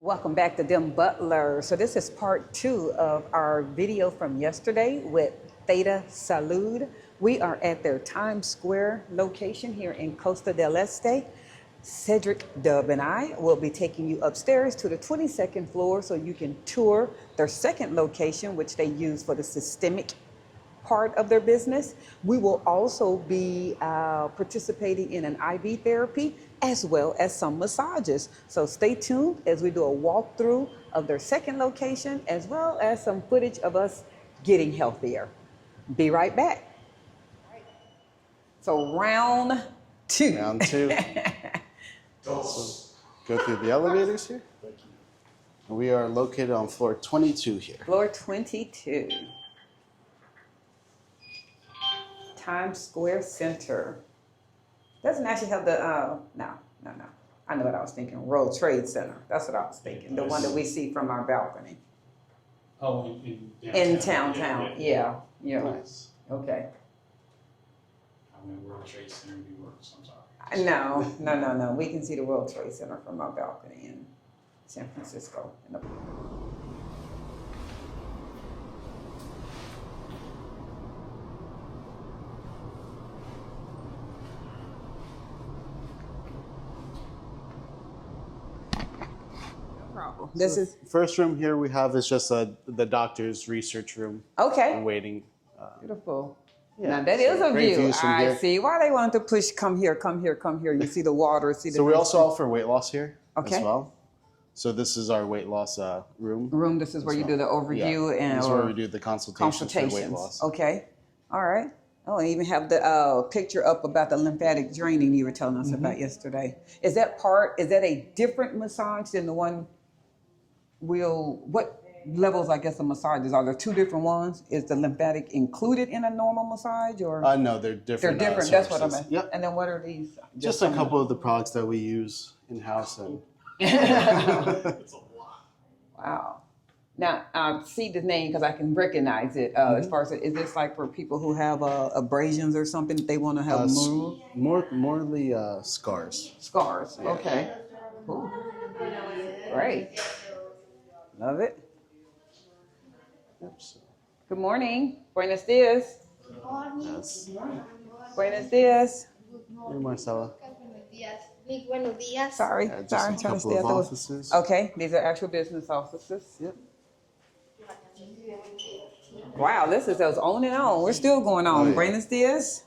Welcome back to DemButlers. So this is part 2 of our video from yesterday with Theta Salud. We are at their Times Square location here in Costa del Este. Cedric, Dub, and I will be taking you upstairs to the 22nd floor so you can tour their second location, which they use for the systemic part of their business. We will also be participating in an IV therapy as well as some massages. So stay tuned as we do a walkthrough of their second location as well as some footage of us getting healthier. Be right back. So round 2. Round 2. So go through the elevators here. We are located on floor 22 here. Floor 22. Times Square Center. Doesn't actually have the, no. I know what I was thinking. World Trade Center. That's what I was thinking. The one that we see from our balcony. Oh, In town. Yeah. Nice. Okay. I'm in World Trade Center, New York, so I'm sorry. No. We can see the World Trade Center from our balcony in San Francisco. This is First room here we have is just the doctor's research room. okay. Waiting. Beautiful. Now that is so a great view. views from I here. see why they wanted to push. Come here, come here, come here. You see the water. See the. So we nice also offer weight loss here Okay. as well. So this is our weight loss room. room. This is where you do the overview and This is where we do the consultations for weight consultations. loss. Okay. All right. Oh, I even have the picture up about the lymphatic draining you were telling us about yesterday. Is that a different massage than the one what levels, I guess, of massages? Are there two different ones? Is the lymphatic included in a normal massage or? No, they're different. They're different. That's what I services. meant. Yep. And then what are these? Just a couple of the products that we use in-house. And Wow. Now, I see the name because I can recognize it. As far as, is this like for people who have abrasions or something that they want to have moved? more the scars. Scars. Okay. Cool. Great. Love it. Yep, so, Good morning. Buenos dias. yes. Buenos dias. Hey, Marcella. Buenos días. Sorry. Just Sorry. a Trying to couple stay of at the. offices. Okay. These are actual business offices. Yep. Wow. This is us on and on. We're still going on. Oh, yeah. Buenos dias.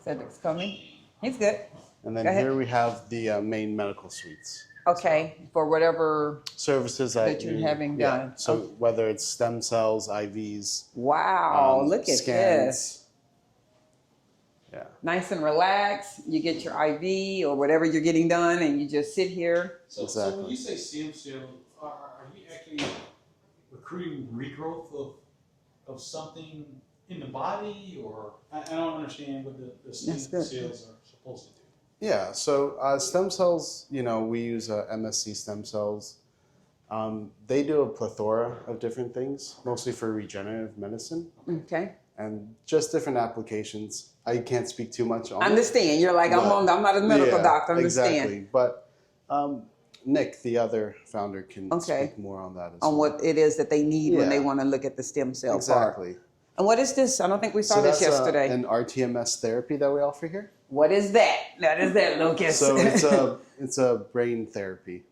Cedric's coming. He's good. And then Go ahead. here we have the main medical suites. Okay. For whatever. Services That you're having done. So whether it's stem cells, IVs, Wow. Look at scans. this. Yeah. Nice and relaxed. You get your IV or whatever you're getting done, and you just sit here. So Exactly. when you say stem cell, are you actually recruiting regrowth of something in the body, or I don't understand what the stem That's good. cells are supposed to do. Yeah, so stem cells, we use MSC stem cells. They do a plethora of different things, mostly for regenerative medicine Okay. and just different applications. I can't speak too much on it. Understand. You're like, I'm not a medical Yeah, doctor. Understand. Exactly. But Nick, the other founder, can Okay. speak more on that as On well. what it is that they need when Yeah. they want to look at the stem cell part. Exactly. And what is this? I don't think we saw So this that's yesterday. an RTMS therapy that we offer here. What is that? That is that, Lucas. So it's a brain therapy.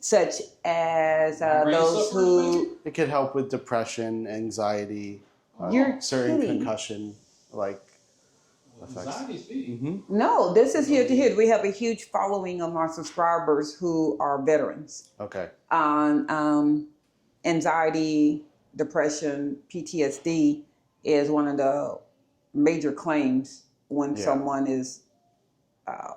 Such as Brain those who. It could help with depression, anxiety, You're certain kidding. concussion effects. Anxiety's big. Mm-hmm. No, this is here to here. We have a huge following of our subscribers who are veterans. Okay. On anxiety, depression, PTSD is one of the major claims when Yeah. someone is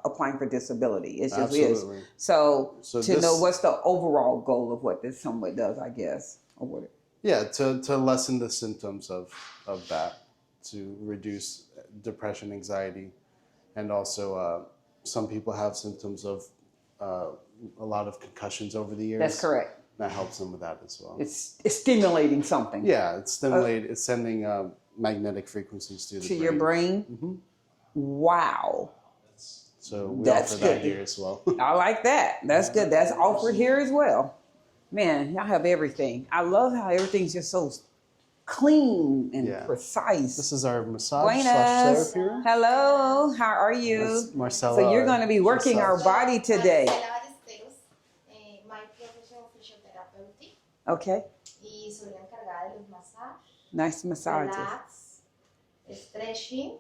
applying for disability. It just is. Absolutely. So So to know this- what's the overall goal of what this somewhat does, I guess. Or what, Yeah, to lessen the symptoms of that, to reduce depression, anxiety, and also some people have symptoms of a lot of concussions over the years. that's correct. That helps them with that as well. It's stimulating something Yeah, it's stimulated. It's sending magnetic frequencies to the to your brain. Mhm. Wow. So we That's offer that good. here as well. I like that. That's good. That's offered here as well. Man, y'all have everything. I love how everything's just so clean and Yeah. precise. This is our massage Buenas. / therapy room. Hello. How are you? That's Marcella. So you're going to be working our massage. body today. My profession fisioterapeutic Okay. y soy la encargada de los masajes, Nice massages. relax, stretching.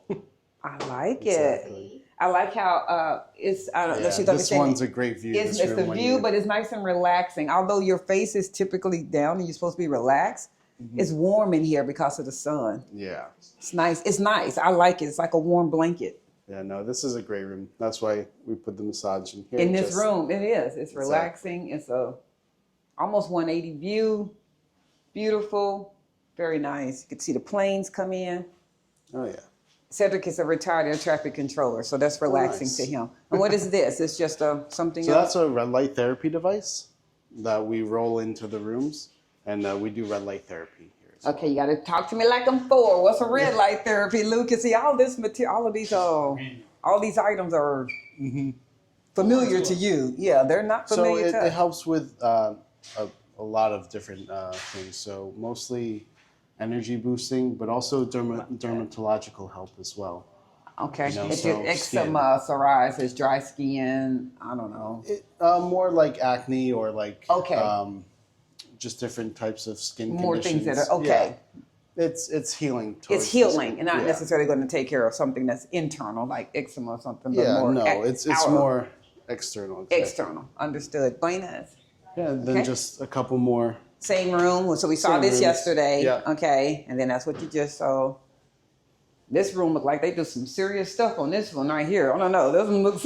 I like it. Exactly. I like how it's. I don't know Yeah, if she's this understanding. one's a great view. It's this the room when view, you- but it's nice and relaxing. Although your face is typically down and you're supposed to be relaxed, it's warm in here because of the sun. Yeah. It's nice. It's nice. I like it. It's like a warm blanket. Yeah, no, this is a great room. That's why we put the massage in here. In this just- room, it is. It's relaxing. It's a almost 180 view. Beautiful. Very nice. You can see the planes come in. Oh, yeah. Cedric is a retired air traffic controller, so that's relaxing nice. to him. And what is this? It's just something So else? that's a red light therapy device that we roll into the rooms, and we do red light therapy here as well. Okay, you got to talk to me like I'm 4. What's a red light therapy, Lucas? See, all this material, all of these, all these items are familiar to you. Yeah, they're not So familiar it to us. helps with a lot of different things. So mostly energy boosting, but also dermatological help as well. Okay, you know, it's so just skin. eczema, psoriasis, dry skin. I don't know. More like acne or like Okay. just different types of skin More conditions. things that are okay. Yeah. It's healing. It's towards healing, this- and not yeah. necessarily going to take care of something that's internal, like eczema or something. But Yeah, more no, it's outer, more external. Exactly. external. Understood. Buenas. Yeah, then Okay. just a couple more. Same room. So we saw Same this rooms. yesterday. Yeah. Okay, and then that's what you just saw. This room looked like they do some serious stuff on this one right here. I don't know. This one looks.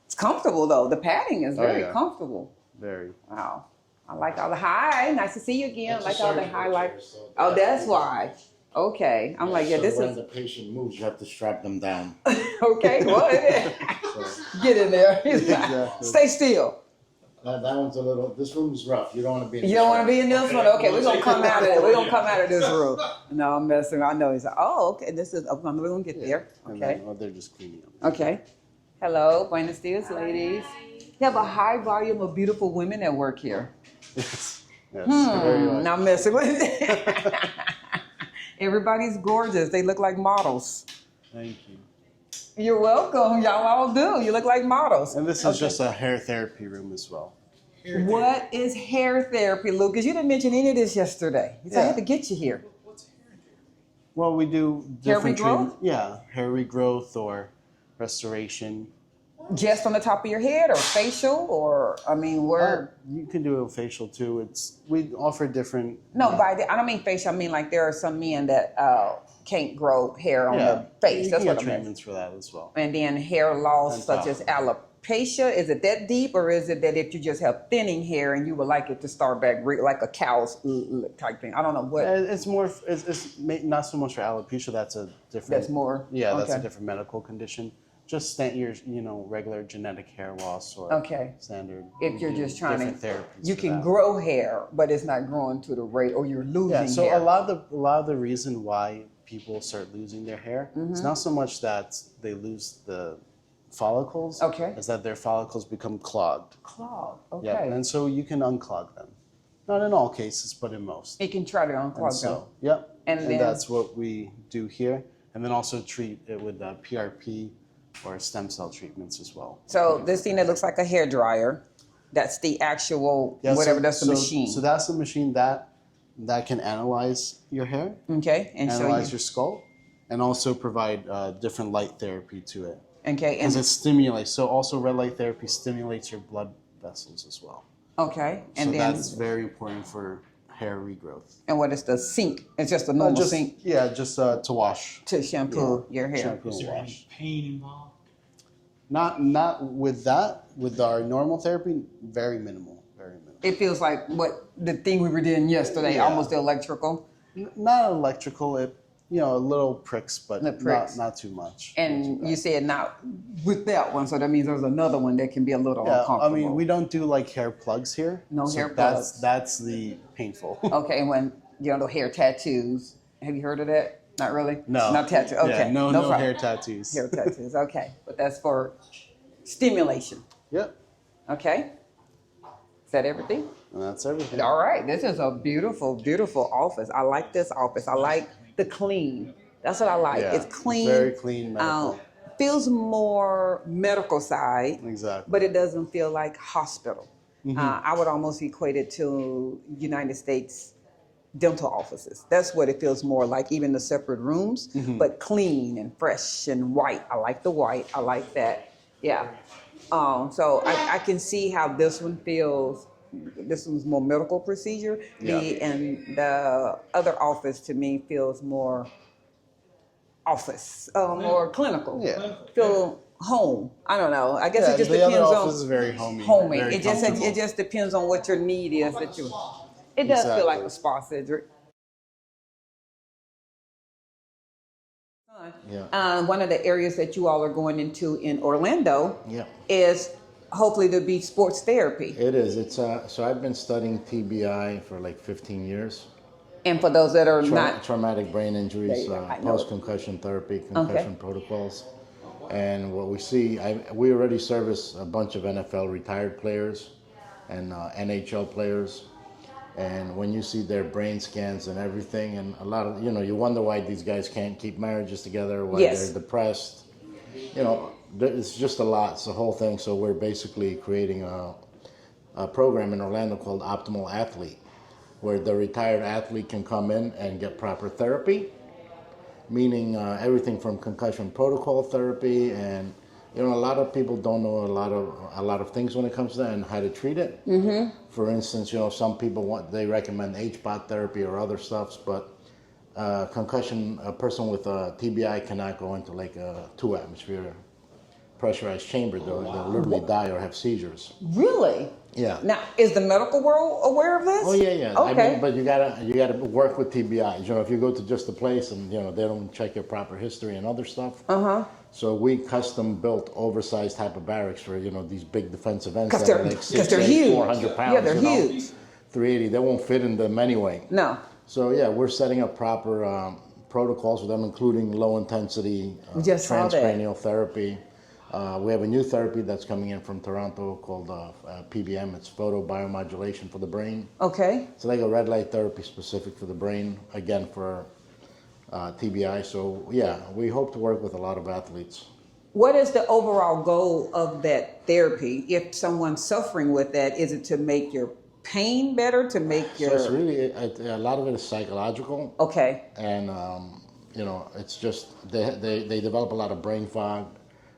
It's comfortable though. The padding is very yeah. comfortable. Very. Wow. I like all the hi. Nice to see you again. I like all the highlights. Oh, that's why. Okay. I'm like, yeah, so this when is the patient moves, you have to strap them down. okay. Well, So get in there. Exactly. Stay still. that one's a little. This room is rough. You don't want to be. In You don't want to be in this one? Okay, we're going to come out of it. We're going to come out of this room. No, I'm messing. I know. He's like, oh, okay. This is, we're going to get there. And Okay. then, they're just cleaning up. Okay. Hello. Buenos dias, ladies. You have a high volume of beautiful women that work here. Yes. Yes. Very much. Now I'm messing with it. Everybody's gorgeous. They look like models. Thank you. You're welcome. Y'all all do. You look like models. And this is just a hair therapy room as well. What is hair therapy, Lucas? You didn't mention any of this yesterday. You said I Yeah. had to get you here. Well, we do Hair different regrowth? treatment. Yeah, hair regrowth or restoration. Just on the top of your head or facial or, I mean, where? You can do a facial too. We offer different. No, I don't mean facial. I mean like there are some men that can't grow hair on Yeah, the face. you That's can what get I mean. treatments for that as well. And then hair loss On such top. as alopecia. Is it that deep, or is it that if you just have thinning hair and you would like it to start back like a cow's type thing? I don't know what. It's more. It's not so much for alopecia. That's a different. That's more. Yeah, that's a okay. different medical condition. Just your regular genetic hair loss or Okay. standard. If you're we do just trying to, different therapies you for can that. grow hair, but it's not growing to the rate, or you're losing Yeah, so hair. a lot of the reason why people start losing their hair Mm-hmm. it's not so much that they lose the follicles. Okay. Is that their follicles become clogged. Clog. Okay. Yeah, and so you can unclog them. Not in all cases, but in most. You can try to And unclog them. so, yep. And And then- that's what we do here. And then also treat it with PRP or stem cell treatments as well. So this thing that looks like a hair dryer, that's the actual Yeah, whatever. That's the machine. So that's the machine that can analyze your hair, okay, and show analyze you. your skull, and also provide different light therapy to it. Okay, Because and it stimulates. So also red light therapy stimulates your blood vessels as well. okay, and So then that's very important for hair regrowth. and what is the sink? It's just a normal sink just to wash. to shampoo your hair. Shampoo Is and there wash. any pain involved? Not with that. With our normal therapy, very minimal. Very minimal. It feels like what the thing we were doing yesterday, Yeah. almost electrical. Not electrical. It a little pricks, but The pricks. not too much. And you said not with that one, so that means there's another one that can be a little Yeah, I uncomfortable. mean, we don't do like hair plugs here. No so hair plugs. That's the painful. Okay, and when the hair tattoos, have you heard of that? Not really. No. Not tattoo. Okay. Yeah, no problem. hair tattoos. Hair tattoos. Okay, but that's for stimulation. Yep, Okay. Is that everything? and that's everything. All right. This is a beautiful, beautiful office. I like this office. I like the clean. That's what I like. Yeah, It's clean. very clean, medical. Feels more medical side, Exactly. but it doesn't feel like hospital. Mm-hmm. I would almost equate it to United States dental offices. That's what it feels more like, even the separate rooms, Mm-hmm. but clean and fresh and white. I like the white. I like that. Yeah. So I can see how this one feels. This one's more medical procedure. Yeah. And the other office to me feels more office, more clinical. Yeah. Feel home. I don't know. I guess Yeah, it just the depends other on office is very homey. homey. very It just comfortable. depends on what your need is that you. It does feel like Exactly. a spa, Cedric. Yeah. One of the areas that you all are going into in Orlando Yeah. is hopefully to be sports therapy. It is. It's so I've been studying TBI for like 15 years. And for those that are not, Traumatic brain injuries, Yeah, I know. post-concussion therapy, concussion protocols. And what we see, we already service a bunch of NFL retired players and NHL players. And when you see their brain scans and everything, and a lot of, you wonder why these guys can't keep marriages together, why Yes. they're depressed. It's just a lot. It's the whole thing. So we're basically creating a program in Orlando called Optimal Athlete, where the retired athlete can come in and get proper therapy, meaning everything from concussion protocol therapy, and a lot of people don't know a lot of things when it comes to that and how to treat it. For instance, some people they recommend HPOT therapy or other stuffs, but concussion, a person with a TBI cannot go into like a 2-atmosphere pressurized chamber. They'll literally die or have seizures. Really? Yeah. Now, is the medical world aware of this? Oh yeah. Okay. I mean, but you gotta work with TBIs. If you go to just a place and they don't check your proper history and other stuff. So we custom built oversized hyperbarics for these big defensive ends that are like 600, huge. 400 pounds. Yeah, they're huge. 380. They won't fit in them anyway. No. So yeah, we're setting up proper protocols for them, including low intensity transcranial therapy. We have a new therapy that's coming in from Toronto called PBM. It's photobiomodulation for the brain. Okay. It's like a red light therapy specific for the brain, again for TBI. So yeah, we hope to work with a lot of athletes. What is the overall goal of that therapy? If someone's suffering with that, is it to make your pain better, to make your... So it's really, a lot of it is psychological. Okay. And, it's just, they develop a lot of brain fog.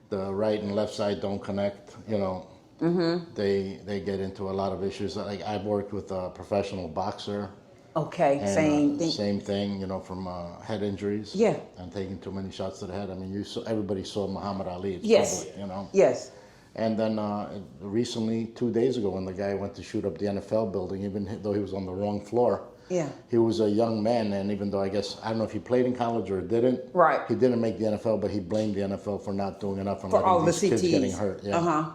The right and left side don't connect, They get into a lot of issues. Like I've worked with a professional boxer. Okay, And, same thing. Same thing, from head injuries. Yeah. And taking too many shots to the head. I mean, everybody saw Muhammad Ali. It's Yes. public, Yes. And then recently, 2 days ago, when the guy went to shoot up the NFL building, even though he was on the wrong floor, Yeah. he was a young man, and even though I don't know if he played in college or didn't, Right. he didn't make the NFL, but he blamed the NFL for not doing enough and For all letting the these kids CTs. getting hurt. Yeah.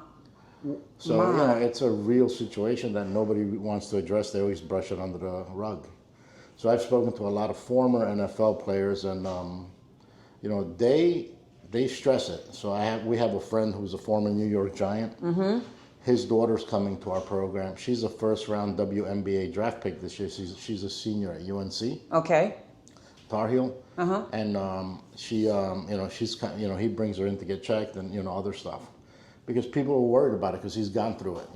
So it's a real situation that nobody wants to address. They always brush it under the rug. So I've spoken to a lot of former NFL players, and they stress it. So we have a friend who's a former New York Giant. His daughter's coming to our program. She's a first-round WNBA draft pick this year. She's a senior at UNC. Okay. Tar Heel. And she, he brings her in to get checked and other stuff, because people are worried about it because he's gone through it.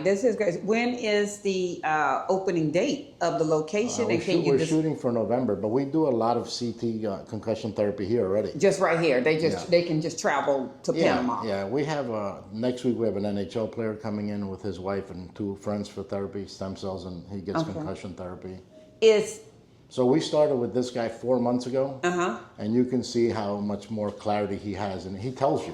This is great. When is the opening date of the location? We're shooting for November, but we do a lot of CT concussion therapy here already. Just right here. They can just travel to Panama. Yeah, we have next week we have an NHL player coming in with his wife and 2 friends for therapy, stem cells, and he gets concussion therapy. So we started with this guy 4 months ago, and you can see how much more clarity he has, and he tells you,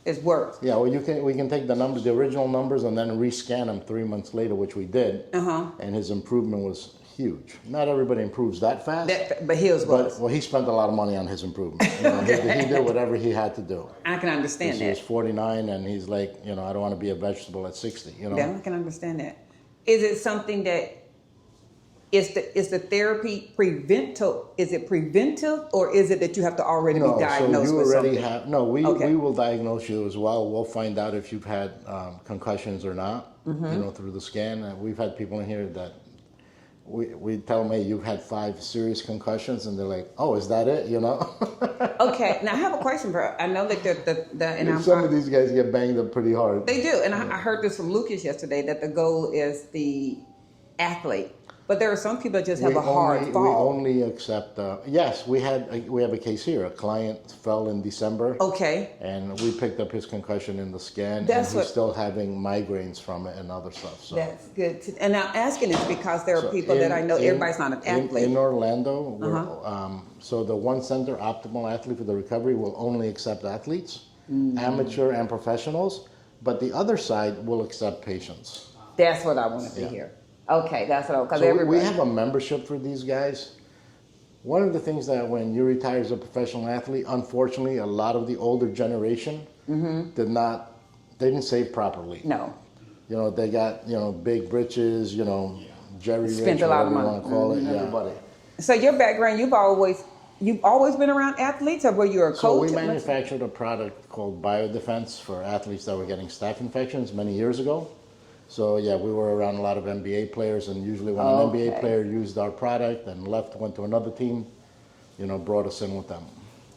It's worked. Yeah, well, we can take the original numbers, and then rescan them 3 months later, which we did, and his improvement was huge. Not everybody improves that fast, but his was. Well, he spent a lot of money on his improvement. He did whatever he had to do. I can understand that. He was 49, and he's like, I don't want to be a vegetable at 60. Yeah, I can understand that. Is it something that is the therapy preventive? Is it preventive, or is it that you have to already be diagnosed with something? We will diagnose you as well. We'll find out if you've had concussions or not, through the scan. And we've had people in here that we tell them, hey, you've had 5 serious concussions, and they're like, oh, is that it? Okay, now I have a question, bro. I know that some of these guys get banged up pretty hard. They do, and I heard this from Lucas yesterday, that the goal is the athlete. But there are some people that just have a hard fall. We only accept. Yes, we have a case here. A client fell in December. Okay. And we picked up his concussion in the scan, and he's still having migraines from it and other stuff. So that's good. And I'm asking this because there are people that I know. Everybody's not an athlete. In Orlando, so the one center, Optimal Athlete for the Recovery, will only accept athletes, amateur and professionals. But the other side will accept patients. That's what I wanted to hear. Okay, that's what because we have a membership for these guys. One of the things that when you retire as a professional athlete, unfortunately, a lot of the older generation didn't save properly. No. They got, big britches, Jerry Spent Rich, a lot of whatever money. you want to call it. Everybody. So your background, you've always been around athletes, or were you a coach? So we manufactured a product called Biodefense for athletes that were getting staph infections many years ago. So yeah, we were around a lot of NBA players, and usually when an NBA player used our product and went to another team, brought us in with them.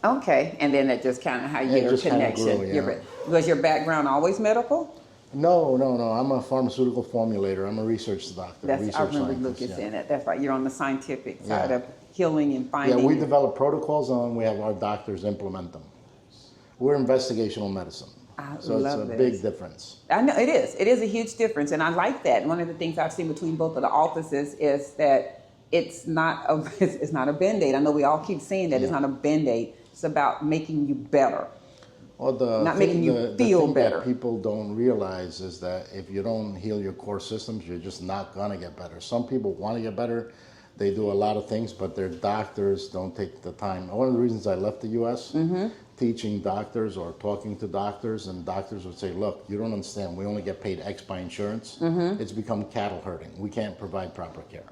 Okay, and then that just kind of how your connection. Grew, yeah. Was your background always medical? No. I'm a pharmaceutical formulator. I'm a research doctor. That's, research I remember scientist, Lucas yeah. saying that. That's right. You're on the scientific side Yeah. of healing and finding. Yeah, we develop protocols and we have our doctors implement them. We're investigational medicine. So it's a big difference. I know it is. It is a huge difference, and I like that. One of the things I've seen between both of the offices is that it's not a it's not a Band-Aid. I know we all keep saying that. It's not a Band-Aid. It's about making you better. Well, Not making you the feel thing better. that people don't realize is that if you don't heal your core systems, you're just not gonna get better. Some people want to get better. They do a lot of things, but their doctors don't take the time. One of the reasons I left the U.S. Teaching doctors or talking to doctors, and doctors would say, look, you don't understand. We only get paid X by insurance. It's become cattle herding. We can't provide proper care.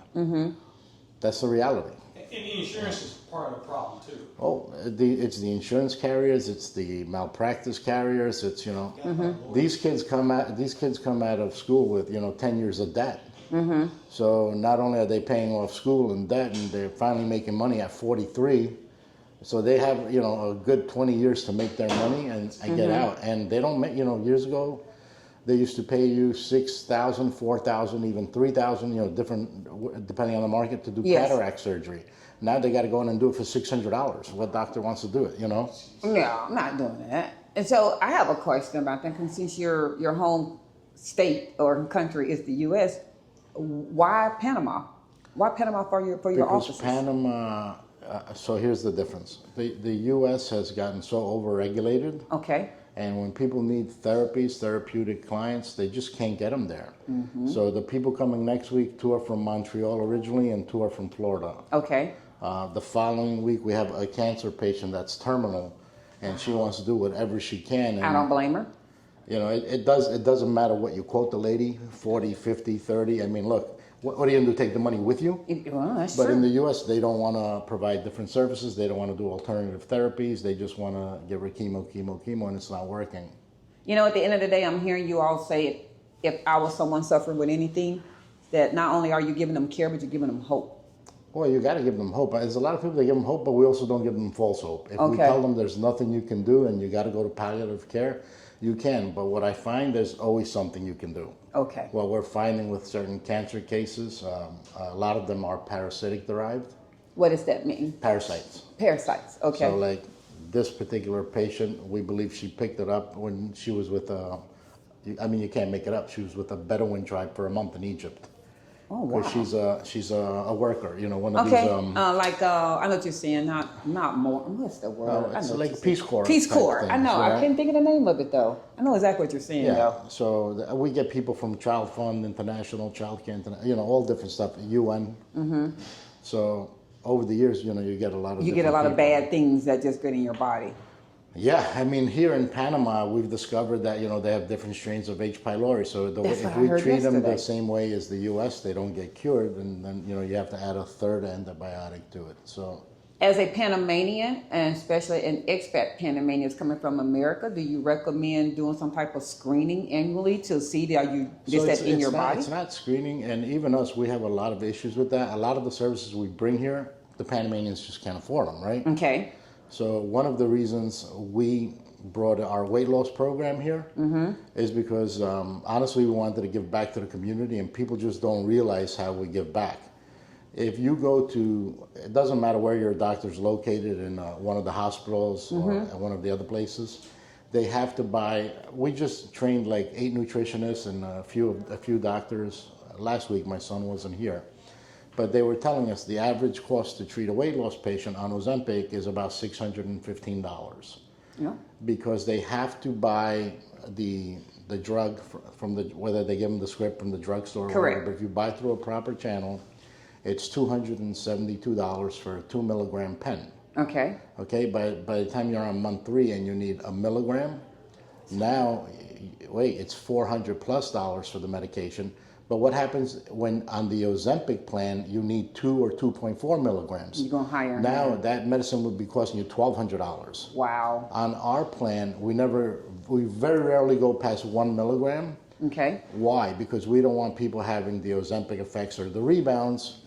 That's the reality. And the insurance is part of the problem too. Oh, it's the insurance carriers, it's the malpractice carriers. It's these kids come out of school with 10 years of debt. So not only are they paying off school and debt, and they're finally making money at 43. So they have a good 20 years to make their money and get out, and they don't make years ago. They used to pay you $6,000, $4,000, even $3,000, different depending on the market, to do cataract surgery. Now they got to go in and do it for $600. What doctor wants to do it? No, I'm not doing that. And so I have a question about that. Because since your home state or country is the U.S., why Panama? Why Panama for your offices? Because Panama. So here's the difference. The U.S. has gotten so overregulated. Okay. And when people need therapies, therapeutic clients, they just can't get them there. So the people coming next week, 2 are from Montreal originally and 2 are from Florida. Okay. The following week, we have a cancer patient that's terminal, and she wants to do whatever she can. And, I don't blame her. It doesn't matter what you quote the lady, 40, 50, 30. I mean, look, what are you going to do, take the money with you? Well, that's But true. in the U.S., they don't want to provide different services. They don't want to do alternative therapies. They just want to give her chemo, and it's not working. At the end of the day, I'm hearing you all say, if I was someone suffering with anything, that not only are you giving them care, but you're giving them hope. Well, you got to give them hope. There's a lot of people that give them hope, but we also don't give them false hope. If we tell them there's nothing you can do and you got to go to palliative care, you can. But what I find, there's always something you can do. Okay. What we're finding with certain cancer cases, a lot of them are parasitic derived. What does that mean? Parasites. Parasites. Okay. So like this particular patient, we believe she picked it up when she was with you can't make it up. She was with a Bedouin tribe for a month in Egypt. Oh, wow. Because she's a worker, one of Okay. these. I know what you're saying. Not more. What's the word? It's like Peace Corps. Peace type Corps. things, I know. right? I can't think of the name of it though. I know exactly what you're saying though. So we get people from Child Fund, International Child Care, all different stuff. UN. So over the years, you get a lot of. You get a lot of bad things that just get in your body. Yeah, I mean, here in Panama, we've discovered that, they have different strains of H. pylori. So if we treat them the same way as the U.S., they don't get cured. And then, you have to add a third antibiotic to it. So As a Panamanian, and especially an expat Panamanian coming from America, do you recommend doing some type of screening annually to see that in your body? It's not screening. And even us, we have a lot of issues with that. A lot of the services we bring here, the Panamanians just can't afford them, right? Okay. So one of the reasons we brought our weight loss program here is because honestly we wanted to give back to the community, and people just don't realize how we give back. If you go to, it doesn't matter where your doctor's located, in one of the hospitals or at one of the other places, they have to buy. We just trained like 8 nutritionists and a few doctors. Last week my son wasn't here. But they were telling us the average cost to treat a weight loss patient on Ozempic is about $615. Yeah. Because they have to buy the drug from whether they give them the script from the drugstore or whatever. But if you buy through a proper channel, it's $272 for a 2 milligram pen. Okay. Okay, by the time you're on month 3 and you need a milligram, now, it's $400+ for the medication. But what happens when on the Ozempic plan you need 2 or 2.4 milligrams? You're going higher. Now that medicine would be costing you $1,200. Wow. On our plan, we very rarely go past 1 milligram. Okay. Why? Because we don't want people having the Ozempic effects or the rebounds.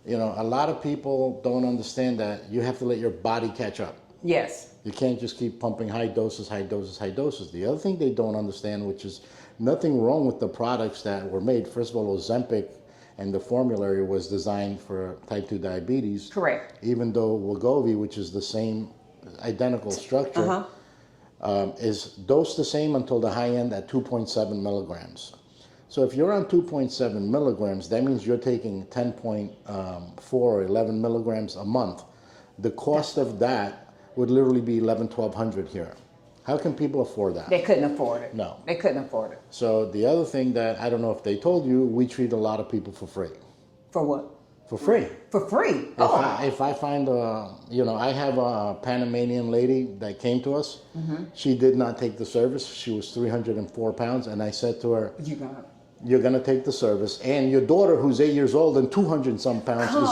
A lot of people don't understand that you have to let your body catch up. Yes. You can't just keep pumping high doses. The other thing they don't understand, which is nothing wrong with the products that were made. First of all, Ozempic and the formulary was designed for type 2 diabetes. Correct. Even though Wegovy, which is the same identical structure, is dosed the same until the high end at 2.7 milligrams. So if you're on 2.7 milligrams, that means you're taking 10.4 or 11 milligrams a month. The cost of that would literally be $1,100-1,200 here. How can people afford that? They couldn't afford it. No. They couldn't afford it. So the other thing that I don't know if they told you, we treat a lot of people for free. For what? For free. For free. If I find I have a Panamanian lady that came to us. She did not take the service. She was 304 pounds, and I said to her, you're gonna take the service, and your daughter, who's 8 years old and 200 some pounds, is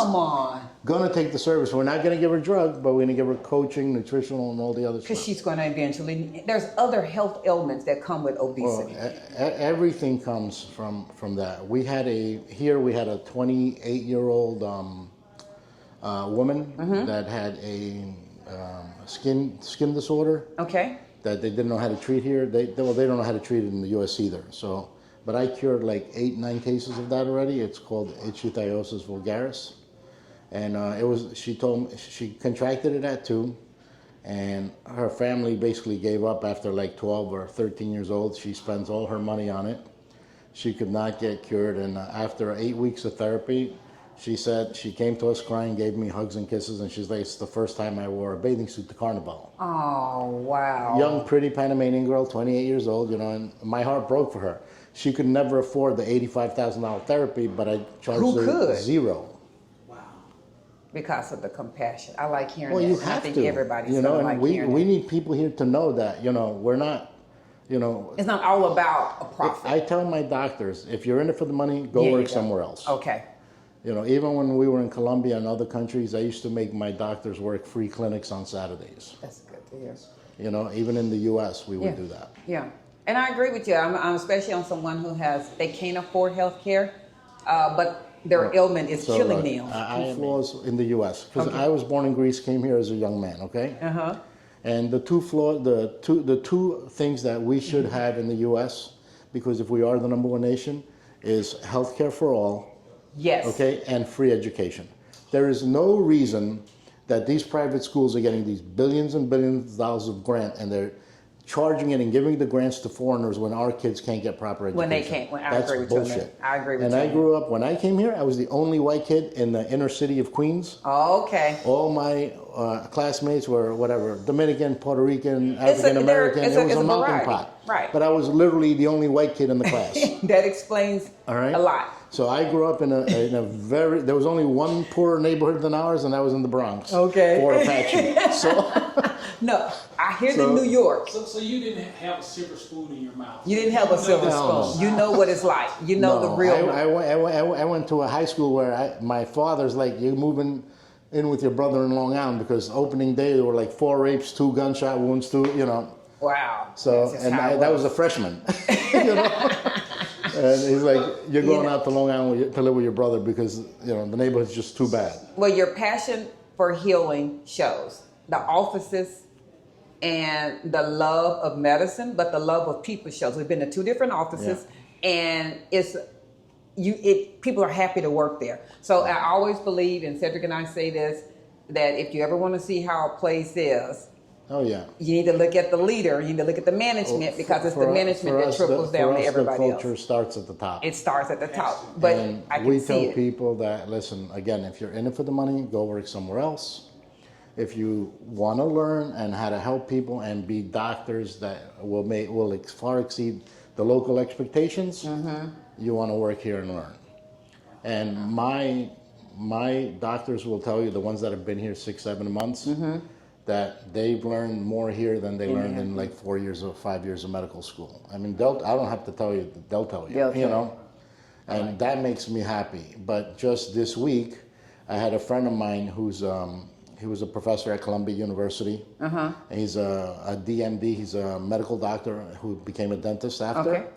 gonna take the service. We're not gonna give her drug, but we're gonna give her coaching, nutritional, and all the other stuff. Because she's gonna eventually. There's other health ailments that come with obesity. Everything comes from that. We had a 28-year-old woman that had a skin disorder. Okay. That they didn't know how to treat here. They don't know how to treat it in the U.S. either. So. But I cured like 8-9 cases of that already. It's called ichthyosis vulgaris, and she told me she contracted it at 2, and her family basically gave up after like 12 or 13 years old. She spends all her money on it. She could not get cured, and after 8 weeks of therapy, she said she came to us crying, gave me hugs and kisses, and she's like, "It's the first time I wore a bathing suit to Carnival." Oh wow! Young, pretty Panamanian girl, 28 years old, and my heart broke for her. She could never afford the $85,000 therapy, but I charged her $0. Wow. Because of the compassion. I like hearing Well, that. you I have think to. everybody's and like hearing we that. need people here to know that, we're not, It's not all about a profit. I tell my doctors, if you're in it for the money, go work somewhere else. Okay. Even when we were in Colombia and other countries, I used to make my doctors work free clinics on Saturdays. That's good to hear. Even in the U.S., we would do that. Yeah. And I agree with you. I'm especially on someone who they can't afford health care, but their ailment is killing them. I have flaws in the U.S. because I was born in Greece, came here as a young man, okay? And the two things that we should have in the U.S., because if we are the #1 nation, is health care for all. Yes. Okay, and free education. There is no reason that these private schools are getting these billions and billions of dollars of grant, and they're charging it and giving the grants to foreigners when our kids can't get proper education. When they can't. I That's agree with bullshit. you. I agree with and you. I grew up, when I came here, I was the only white kid in the inner city of Queens. Oh, okay. All my classmates were whatever, Dominican, Puerto Rican, African American. It was a melting pot. Right. But I was literally the only white kid in the class. That explains a lot. So I grew up in a very, there was only one poorer neighborhood than ours, and that was in the Bronx. Okay. Fort Apache. No, I hear the New York. So you didn't have a silver spoon in your mouth. You didn't have a silver spoon. You know what it's like. You know the real. I went to a high school where my father's like, "You moving in with your brother in Long Island," because opening day there were like 4 rapes, 2 gunshot wounds, 2, Wow. So, and that was a freshman. And he's like, "You're going out to Long Island to live with your brother because the neighborhood's just too bad." Well, your passion for healing shows. The offices and the love of medicine, but the love of people shows. We've been to 2 different offices, and people are happy to work there. So I always believe, and Cedric and I say this, that if you ever want to see how a place is, you need to look at the leader. You need to look at the management, because it's the management that trickles down to everybody else. The culture starts at the top. It starts at the top, but and I can we see tell people that, listen, again, if you're in it for the money, go work somewhere else. If you want to learn and how to help people and be doctors that will far exceed the local expectations, you want to work here and learn. And my doctors will tell you, the ones that have been here 6-7 months, that they've learned more here than they learned in like 4 years or 5 years of medical school. I mean, I don't have to tell you, they'll tell you, and that makes me happy. But just this week, I had a friend of mine he was a professor at Columbia University. And he's a DMD, he's a medical doctor who became a dentist after,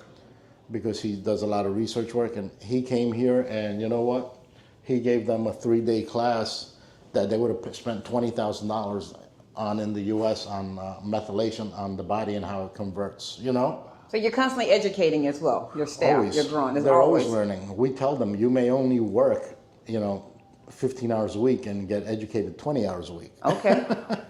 because he does a lot of research work. And he came here, and you know what? He gave them a 3-day class that they would have spent $20,000 on in the U.S. on methylation on the body and how it converts, So you're constantly educating as well, your staff, Always. you're growing. There's They're always. always learning. We tell them you may only work, 15 hours a week and get educated 20 hours a week. Okay,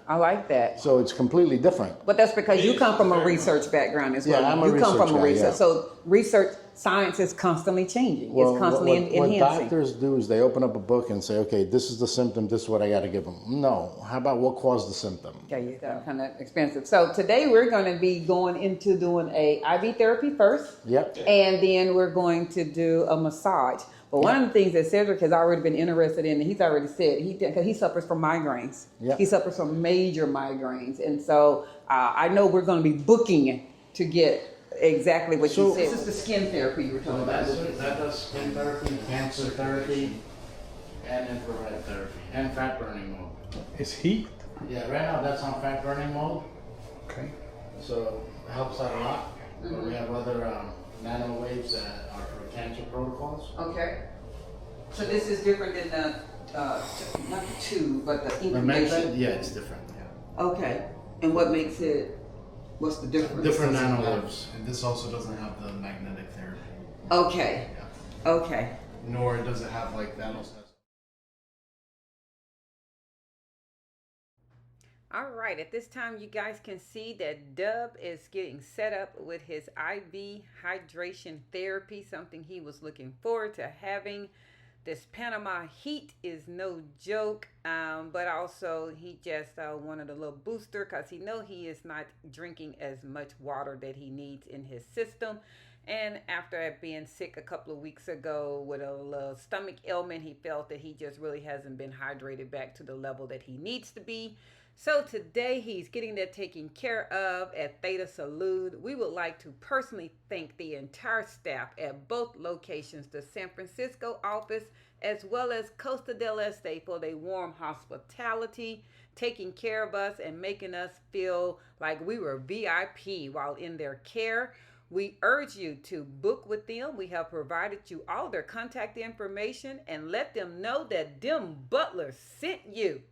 I like that. So it's completely different. But that's because you come from a research background as well. Yeah, I'm a you come research from a guy, research. yeah. So research science is constantly changing. It's constantly what enhancing. doctors do is they open up a book and say, okay, this is the symptom, this is what I got to give them. No, how about what caused the symptom? There you go. Kind of expensive. So today we're going to be going into doing a IV therapy first. Yep. And then we're going to do a massage. But one of the things that Cedric has already been interested in, and he's already said, because he suffers from migraines. Yep. He suffers from major migraines. And so I know we're going to be booking to get exactly what you said. This is the skin therapy you were talking about. That does skin therapy, cancer therapy, and infrared therapy, and fat burning mode. It's heat. Yeah, right now that's on fat burning mode, Okay. so it helps out a lot. But we have other nano waves that are for cancer protocols. Okay. So this is different than the, not the tube, but the The incubation. method, yeah, it's different. Yeah. Okay. And what makes it, what's the difference? Different nano waves. And this also doesn't have the magnetic therapy. Okay. Yeah. Okay. Nor does it have like that. All right, at this time you guys can see that Dub is getting set up with his IV hydration therapy, something he was looking forward to having. This Panama heat is no joke, but also he just wanted a little booster because he is not drinking as much water that he needs in his system. And after being sick a couple of weeks ago with a little stomach ailment, he felt that he just really hasn't been hydrated back to the level that he needs to be. So today he's getting that taken care of at Theta Salud. We would like to personally thank the entire staff at both locations, the San Francisco office as well as Costa del Este, for their warm hospitality, taking care of us and making us feel like we were VIP while in their care. We urge you to book with them. We have provided you all their contact information and let them know that DemButlers sent you.